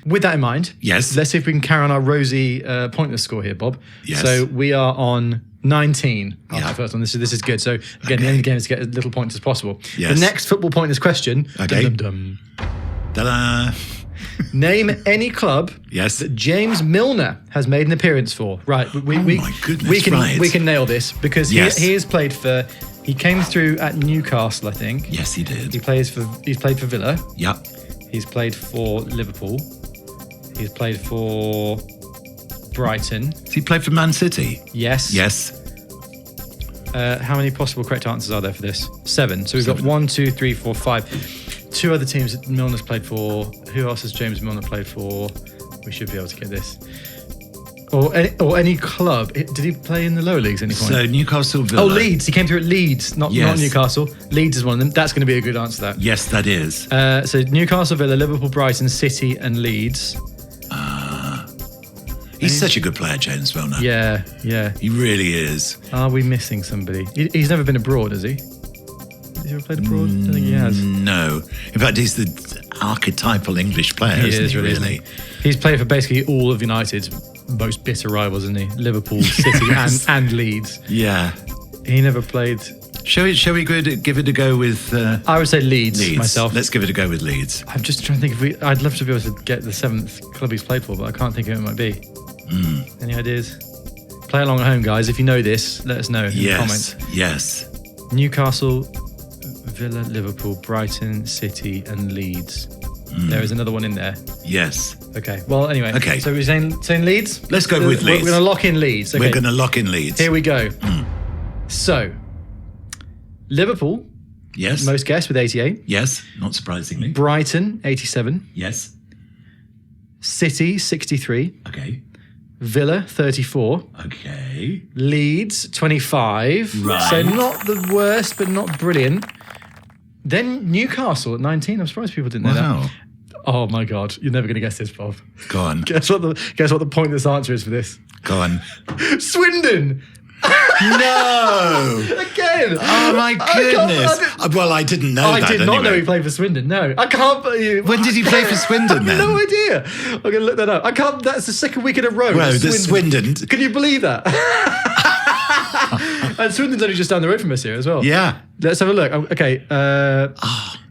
With that in mind, let's see if we can carry on our rosy pointless score here, Bob. Yes. So we are on 19 after the first one. This is good. So again, the end of the game is to get as little points as possible. Yes. The next football pointless question. Okay. Ta-da. Name any club that James Milner has made an appearance for. Right. My goodness, we can nail this because he has played for. He came through at Newcastle, I think. Yes, he did. He's played for Villa. Yep. He's played for Liverpool. He's played for Brighton. Has he played for Man City? Yes. Yes. How many possible correct answers are there for this? 7. So we've got 1, 2, 3, 4, 5. 2 other teams that Milner's played for. Who else has James Milner played for? We should be able to get this. Or any club. Did he play in the lower leagues at any point? So Newcastle, Villa. Oh, Leeds. He came through at Leeds, not Newcastle. Leeds is one of them. That's going to be a good answer to that. Yes, that is. So Newcastle, Villa, Liverpool, Brighton, City and Leeds. He's such a good player, James Milner. Yeah. He really is. Are we missing somebody? He's never been abroad, has he? Has he ever played abroad? I don't think he has. No. In fact, he's the archetypal English player, isn't he, really? He's played for basically all of United's most bitter rivals, isn't he? Liverpool, City and Leeds. Yeah. He never played... Shall we give it a go with... I would say Leeds myself. Let's give it a go with Leeds. I'm just trying to think I'd love to be able to get the 7th club he's played for, but I can't think of who it might be. Any ideas? Play along at home, guys. If you know this, let us know in the comments. Yes. Newcastle, Villa, Liverpool, Brighton, City and Leeds. There is another one in there. Yes. Okay. Well, anyway. Okay. So we're saying Leeds? Let's go with Leeds. We're going to lock in Leeds. Okay. We're going to lock in Leeds. Here we go. So, Liverpool. Yes. Most guessed with 88. Yes, not surprisingly. Brighton, 87. Yes. City, 63. Okay. Villa, 34. Okay. Leeds, 25. Right. So not the worst, but not brilliant. Then Newcastle at 19. I'm surprised people didn't know that. Oh my God, you're never going to guess this, Bob. Go on. Guess what the pointless answer is for this? Go on. Swindon. No! Again! Oh my goodness! Well, I didn't know that. I did not anyway. know he played for Swindon. No, I can't believe. When did he play for Swindon then? No idea. I'm going to look that up. I can't. That's the second week in a row. Well, the Swindon. Can you believe that? And Swindon's only just down the road from us here as well. Yeah. Let's have a look. Okay.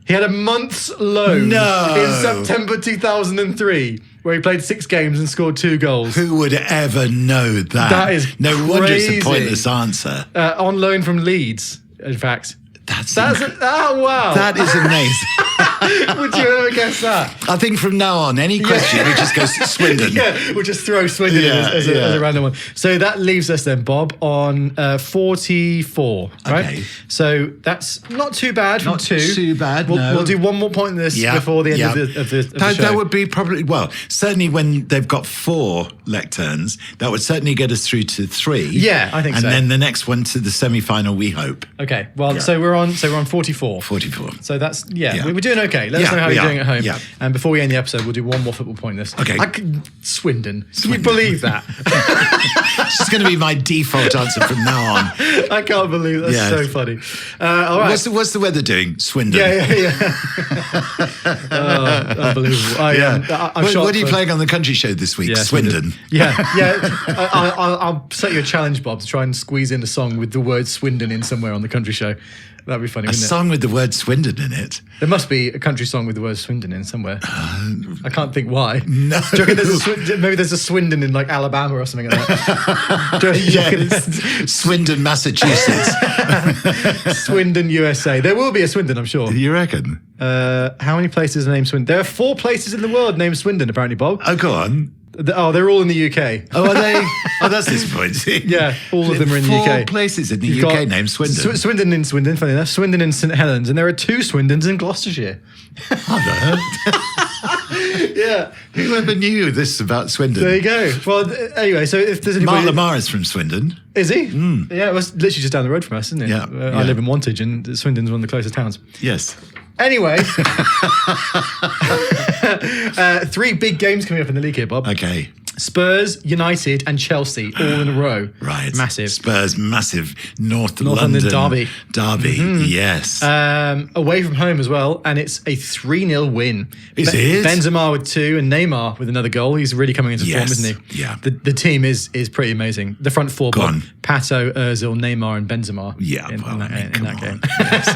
He had a month's loan in September 2003, where he played 6 games and scored 2 goals. Who would ever know that? That is no wonder it's crazy. a pointless answer. On loan from Leeds, in fact. That's oh wow! That is amazing. Would you ever guess that? I think from now on, any question we just go Swindon. Yeah, we'll just throw Swindon in as a random one. So that leaves us then, Bob, on 44. Right? Okay. So that's not too bad. From not 2. too bad. We'll do one more point in this before the end of the show. That would be probably certainly when they've got 4 lecterns, that would certainly get us through to 3. Yeah, I think so. And then the next one to the semi-final, we hope. Okay. Well, so we're on 44. 44. So that's we're doing okay. Let us know how you're doing at home. Yeah. And before we end the episode, we'll do one more football point in this. Okay. Swindon. Can you believe that? It's going to be my default answer from now on. I can't believe that's so funny. All right. What's the weather doing? Swindon. Yeah. Unbelievable. I'm shocked. What are you playing on the country show this week? Yeah, Swindon. Yeah. I'll set you a challenge, Bob, to try and squeeze in a song with the word Swindon in somewhere on the country show. That'd be funny, wouldn't it? A song with the word Swindon in it? There must be a country song with the word Swindon in somewhere. I can't think why. No. Do you reckon maybe there's a Swindon in like Alabama or something like that? Swindon, Massachusetts. Swindon, USA. There will be a Swindon, I'm sure. You reckon? How many places are named Swindon? There are 4 places in the world named Swindon, apparently, Bob. Oh, go on. They're all in the UK. Oh, are they? Oh, that's disappointing. Yeah, all of them are in the UK. 4 places in the UK named Swindon. Swindon in Swindon, funny enough. Swindon in St Helens, and there are 2 Swindons in Gloucestershire. Yeah. Whoever knew this about Swindon? There you go. Well, anyway, so if there's anybody... Mark Lamar is from Swindon. Is he? Mm. Yeah, it was literally just down the road from us, isn't it? Yeah. I live in Wantage, and Swindon's one of the closest towns. Yes. Anyway, 3 big games coming up in the league here, Bob. Okay. Spurs, United, and Chelsea all in a row. Right. Massive. Spurs, massive. North London derby. Yes. Away from home as well, and it's a 3-0 win. Is it? Benzema with 2 and Neymar with another goal. He's really coming into form, isn't he? Yeah. The team is pretty amazing. The front 4, Bob, Pato, Ozil, Neymar, and Benzema. Yeah. In that game. Yes.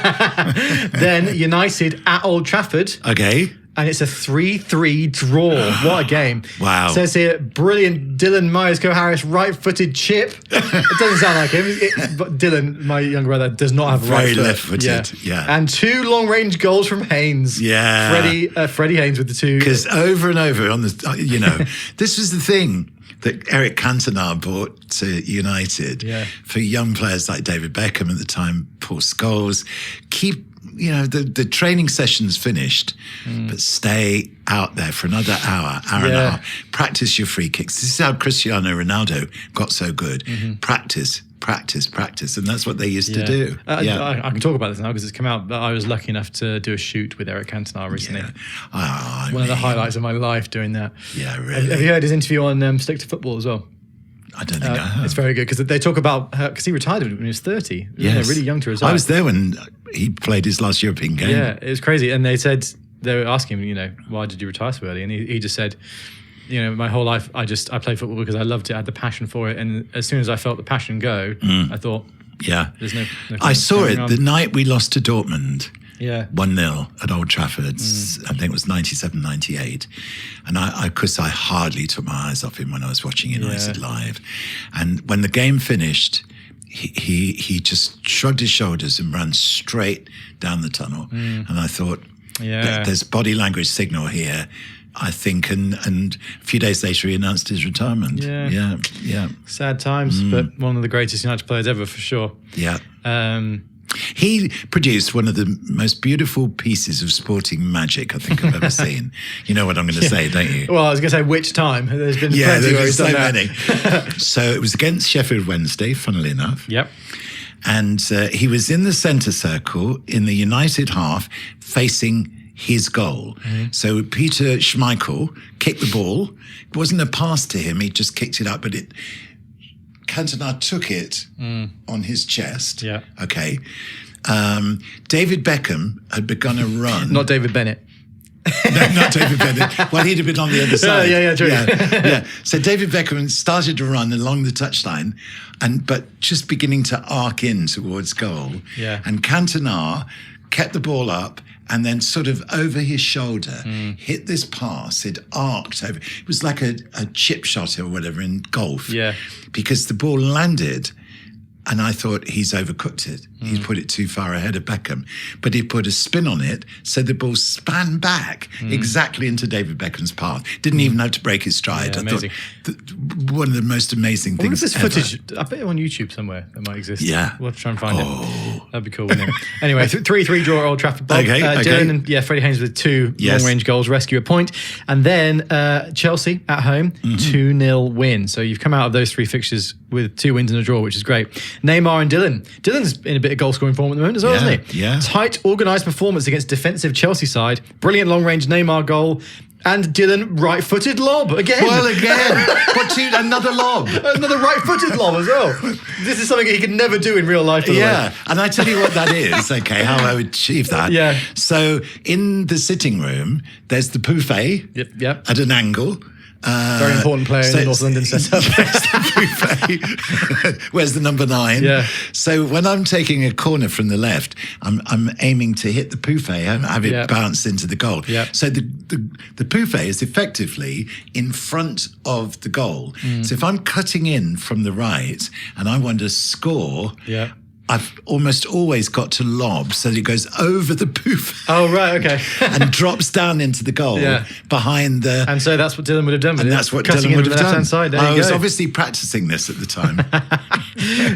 Then United at Old Trafford. Okay. And it's a 3-3 draw. What a game. Wow. It says here, brilliant Dylan Myers-Harris right-footed chip. It doesn't sound like him. But Dylan, my younger brother, does not have a right foot. Very left-footed, yeah. And 2 long-range goals from Haynes. Yeah. Freddie Haynes with the 2. Because over and over on the, this was the thing that Eric Cantona brought to United for young players like David Beckham at the time, Paul Scholes. Keep the training session's finished, but stay out there for another hour and a half. Practice your free kicks. This is how Cristiano Ronaldo got so good. Mm-hmm. Practice. And that's what they used to do. I can talk about this now because it's come out. I was lucky enough to do a shoot with Eric Cantona recently. Yeah. One of the highlights of my life doing that. Yeah, really. Have you heard his interview on Stick to Football as well? I don't think I have. It's very good because they talk about because he retired when he was 30. Yes. Really young to retire. I was there when he played his last European game. Yeah, it was crazy. And they were asking him, why did you retire so early? And he just said, my whole life I played football because I loved it, I had the passion for it. And as soon as I felt the passion go, I thought, there's no I saw it the night we lost to Dortmund. Yeah. 1-0 at Old Trafford. I think it was 97, 98. And I hardly took my eyes off him when I was watching United live. And when the game finished, he just shrugged his shoulders and ran straight down the tunnel. And I thought, there's body language signal here, I think. And a few days later, he announced his retirement. Yeah. Sad times, but one of the greatest United players ever, for sure. Yeah. He produced one of the most beautiful pieces of sporting magic I think I've ever seen. You know what I'm going to say, don't you? Well, I was going to say which time. There's been plenty where he's so done many. So it was against Sheffield Wednesday, funnily enough. Yep. And he was in the centre circle in the United half facing his goal. So Peter Schmeichel kicked the ball. It wasn't a pass to him. He just kicked it up, but Cantona took it on his chest. Yeah. Okay. David Beckham had begun a run. Not David Bennett. No, not David Bennett. Well, he'd have been on the other side. True. Yeah. So David Beckham started to run along the touchline, but just beginning to arc in towards goal. Yeah. And Cantona kept the ball up and then sort of over his shoulder hit this pass. It arced over. It was like a chip shot or whatever in golf. Yeah. Because the ball landed. And I thought, he's overcooked it. He's put it too far ahead of Beckham. But he put a spin on it, so the ball span back exactly into David Beckham's path. Didn't even have to break his stride. Yeah, I amazing. thought one of the most amazing things What is this ever. footage? I bet it on YouTube somewhere. It might exist. Yeah. We'll have to try and find it. That'd be cool, wouldn't it? Anyway, 3-3 draw at Old Trafford. Bob. Okay. Dylan and Freddie Haynes with 2 long-range goals, rescue a point. And then Chelsea at home, 2-0 win. So you've come out of those 3 fixtures with 2 wins and a draw, which is great. Neymar and Dylan. Dylan's in a bit of goal-scoring form at the moment as well, isn't he? Yeah. Tight, organised performance against defensive Chelsea side. Brilliant long-range Neymar goal. And Dylan, right-footed lob again. Well, again. Another lob. Another right-footed lob as well. This is something he could never do in real life. By the way. And I tell you what that is, okay, how I would achieve that. Yeah. So in the sitting room, there's the buffet Yep. at an angle. Very important player in the North London setup. Where's the number 9? Yeah. So when I'm taking a corner from the left, I'm aiming to hit the buffet and have it bounce into the goal. Yeah. So the buffet is effectively in front of the goal. So if I'm cutting in from the right and I want to score, I've almost always got to lob so that it goes over the buffet. Oh, right, okay. and drops down into the goal behind the... And so that's what Dylan would have done. And that's what Cutting Dylan would in have from the done. left-hand side. There I you was go. obviously practicing this at the time.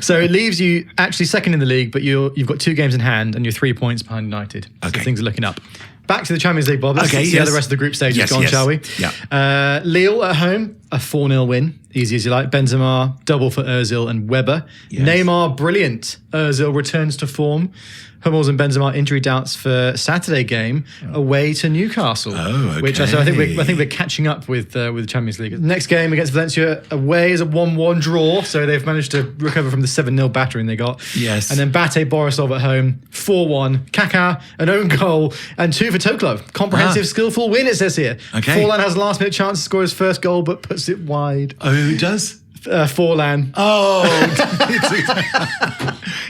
So it leaves you actually second in the league, but you've got 2 games in hand and you're 3 points behind United. So things are looking up. Back to the Champions League, Bob. Let's see how the rest of the group stage has gone, shall we? Yeah. Lille at home, a 4-0 win. Easy as you like. Benzema, double for Ozil and Weber. Yes. Neymar, brilliant. Ozil returns to form. Hummels and Benzema injury doubts for Saturday game away to Newcastle. Oh, okay. Which I think we're catching up with the Champions League. Next game against Valencia away is a 1-1 draw, so they've managed to recover from the 7-0 battering they got. Yes. And then Bate Borisov at home, 4-1. Kaka, an own goal, and 2 for Toklo. Comprehensive, skillful win, it says here. Okay. Forlan has last-minute chance to score his first goal, but puts it wide. Oh, who does? Forlan. Oh,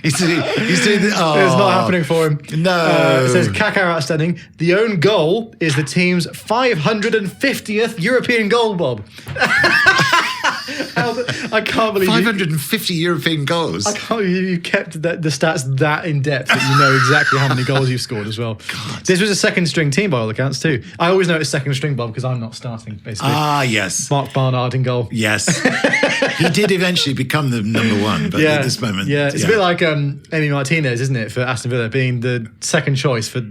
he's doing the, oh. It's not happening for him. No. It says Kaka outstanding. The own goal is the team's 550th European goal, Bob. I can't believe 550 European goals. I can't believe you kept the stats that in depth that you know exactly how many goals you've scored as well. God. This was a second string team by all accounts too. I always know it's second string, Bob, because I'm not starting basically. Ah, yes. Mark Barnard in goal. Yes. He did eventually become the number 1, but at this moment... Yeah, it's a bit like Emi Martinez, isn't it, for Aston Villa, being the second choice for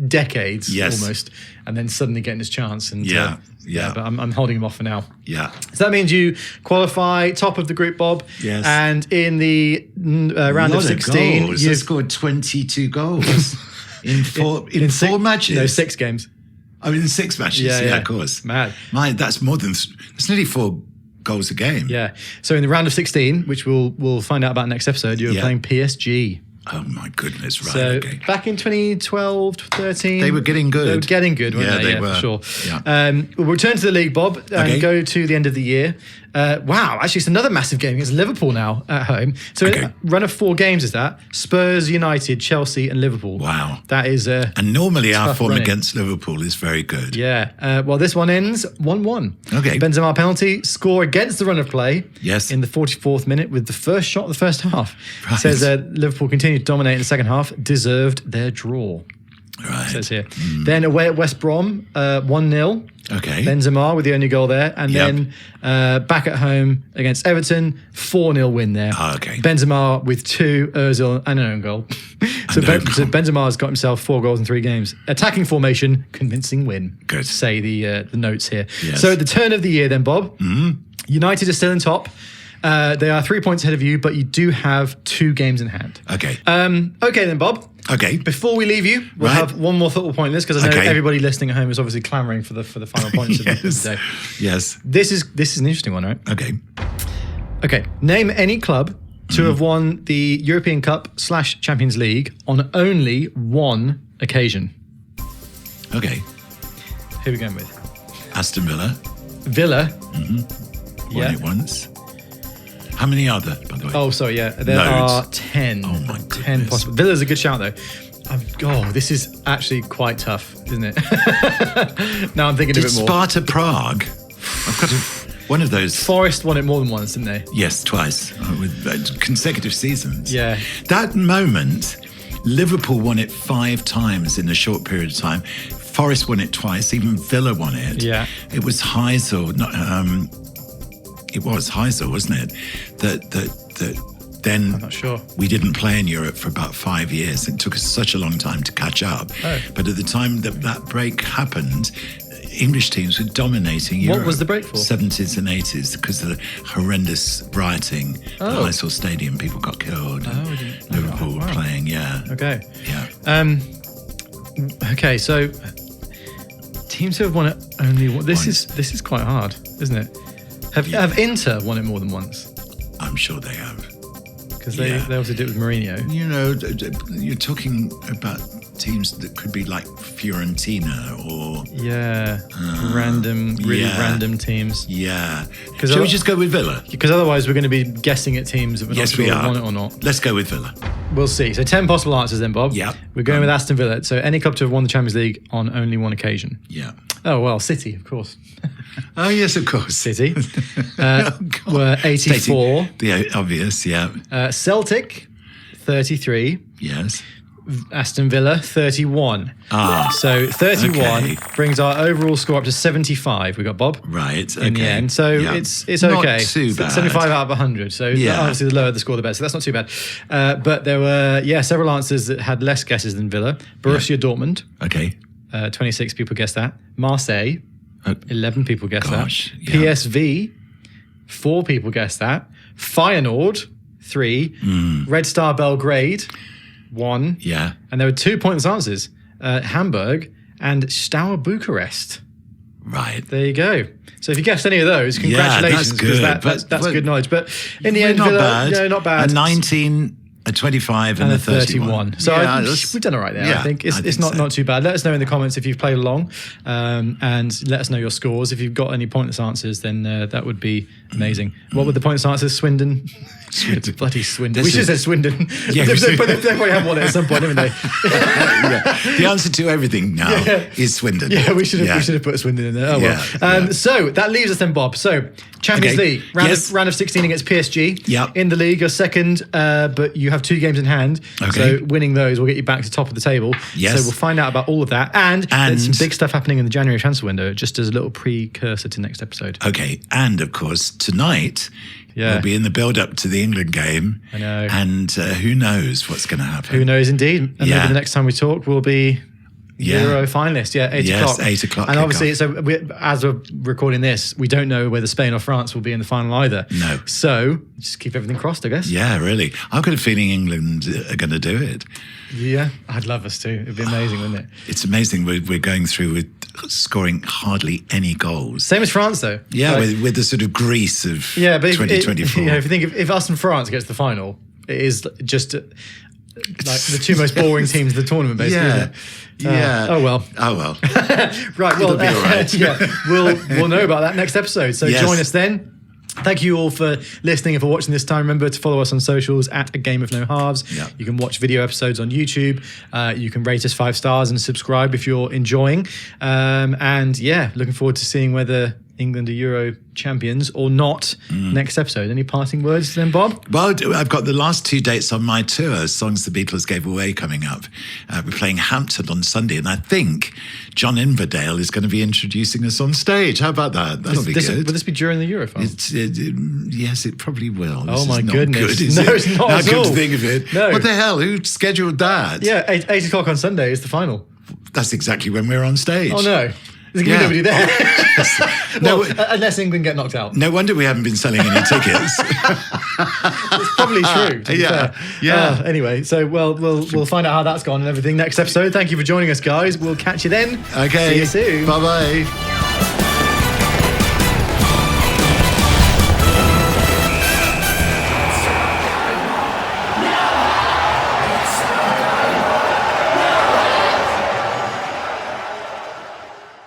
decades almost, and then suddenly getting his chance. And but I'm holding him off for now. Yeah. So that means you qualify top of the group, Bob. Yes. And in the round of 16, you've scored 22 goals in 4 matches. No, 6 games. Oh, in 6 matches. Yeah, of course. Mad. That's more than... That's nearly 4 goals a game. Yeah. So in the round of 16, which we'll find out about next episode, you were playing PSG. Oh my goodness! Right. So okay. back in 2012, 13, they were getting good. They were getting good, weren't they? They were. For sure. Yeah. We'll return to the league, Bob, and go to the end of the year. Wow, actually, it's another massive game against Liverpool now at home. So a run of 4 games is that Spurs, United, Chelsea, and Liverpool. Wow, that is and normally our form running against Liverpool is very good. Yeah. Well, this one ends 1-1. Okay. Benzema penalty score against the run of play. Yes. In the 44th minute with the first shot of the first half. Right. Says Liverpool continued to dominate in the second half, deserved their draw. Right. Says here. Then away at West Brom, 1-0. Okay. Benzema with the only goal there. And then back at home against Everton, 4-0 win there. Okay. Benzema with 2, Ozil and an own goal. So Benzema's got himself 4 goals in 3 games. Attacking formation, convincing win. Good. Say the notes here. Yes. So at the turn of the year then, Bob, United are still in top. They are 3 points ahead of you, but you do have 2 games in hand. Okay. Okay then, Bob. Okay. Before we leave you, we'll have one more football point in this, because I know everybody listening at home is obviously clamouring for the final points of the day. Yes. This is an interesting one, right? Okay. Name any club to have won the European Cup / Champions League on only one occasion. Okay. Who are we going with? Aston Villa. Villa. Won it once. How many are there, by the way? Oh, sorry, yeah. There are 10. Oh, my goodness. 10 possible. Villa's a good shout, though. This is actually quite tough, isn't it? Now I'm thinking a bit more. Sparta Prague? I've got one of those. Forest won it more than once, didn't they? Yes, twice. With consecutive seasons. Yeah. That moment, Liverpool won it 5 times in a short period of time. Forest won it twice. Even Villa won it. Yeah. It was Heysel. It was Heysel, wasn't it? That then I'm not sure. We didn't play in Europe for about 5 years. It took us such a long time to catch up. Oh. But at the time that break happened, English teams were dominating Europe. What was the break for? 70s and 80s, because of the horrendous rioting at Heysel Stadium. People got killed. Liverpool were playing, Okay. Yeah. Okay, so teams who have won it only one. This is quite hard, isn't it? Have Inter won it more than once? I'm sure they have. Because they also did it with Mourinho. You know, you're talking about teams that could be like Fiorentina or... random teams. Yeah. Shall we just go with Villa? Because otherwise we're going to be guessing at teams that we're not sure won it or not. Let's go with Villa. We'll see. So 10 possible answers then, Bob. Yeah. We're going with Aston Villa. So any club to have won the Champions League on only one occasion. Yeah. Oh, well, City, of course. Oh, yes, of course. City were 84. The obvious, yeah. Celtic, 33. Yes. Aston Villa, 31. So 31 brings our overall score up to 75. We got Bob. Right. In the end. So it's okay. Not too bad. 75 out of 100. So obviously the lower the score, the better. So that's not too bad. But there were, several answers that had less guesses than Villa. Borussia Dortmund. Okay. 26 people guessed that. Marseille. 11 people guessed that. Yeah. PSV. 4 people guessed that. Feyenoord. 3. Red Star Belgrade. 1. Yeah. And there were 2 pointless answers. Hamburg and Steaua Bucharest. Right. There you go. So if you guessed any of those, congratulations. Yeah, that's good. That's good knowledge. But in the end, not Villa, bad. Not bad. A 19, a 25 and a 31. So we've done all right there, I think. It's not too bad. Let us know in the comments if you've played along, and let us know your scores. If you've got any pointless answers, then that would be amazing. What were the pointless answers? Swindon. Bloody Swindon. We should have said Swindon. Yeah, they probably have won it at some point, haven't they? The answer to everything now is Swindon. Yeah, we should have put Swindon in there. Oh well. So that leaves us then, Bob. So Champions League round of 16 against PSG. Yep. In the league, you're second, but you have 2 games in hand. Okay. So winning those will get you back to top of the table. Yes. So we'll find out about all of that, and there's some big stuff happening in the January transfer window. Just as a little precursor to next episode. Okay, and of course tonight. We'll be in the build-up to the England game. I know. And who knows what's going to happen. Who knows, indeed. And maybe the next time we talk, we'll be Euro finalist. 8 o'clock. 8 o'clock. And obviously, as we're recording this, we don't know whether Spain or France will be in the final either. No. So just keep everything crossed, I guess. Yeah, really. I've got a feeling England are going to do it. Yeah, I'd love us to. It'd be amazing, wouldn't it? It's amazing. We're going through with scoring hardly any goals. Same as France, though. Yeah, with the sort of grease of 2024. If you think if us and France get to the final, it is just like the 2 most boring teams of the tournament, basically. Yeah. Isn't it? Oh well. Right. Well, it'll be all right. We'll know about that next episode. So join us then. Thank you all for listening and for watching this time. Remember to follow us on socials at A Game of No Halves. Yeah. You can watch video episodes on YouTube. You can rate us 5 stars and subscribe if you're enjoying. Looking forward to seeing whether England are Euro champions or not next episode. Any parting words then, Bob? Well, I've got the last 2 dates on my tour, Songs the Beatles Gave Away, coming up. We're playing Hampton on Sunday, and I think John Inverdale is going to be introducing us on stage. How about that? That'll be good. Will this be during the Euro final? Yes, it probably will. Oh my goodness. Good, no, it's not at all. Come to think of it. No. What the hell? Who scheduled that? Yeah, 8 o'clock on Sunday is the final. That's exactly when we're on stage. Oh no. There's going to be nobody there. No, unless England get knocked out. No wonder we haven't been selling any tickets. It's probably true. Yeah. Anyway, so we'll find out how that's gone and everything next episode. Thank you for joining us, guys. We'll catch you then. Okay. See you soon. Bye-bye.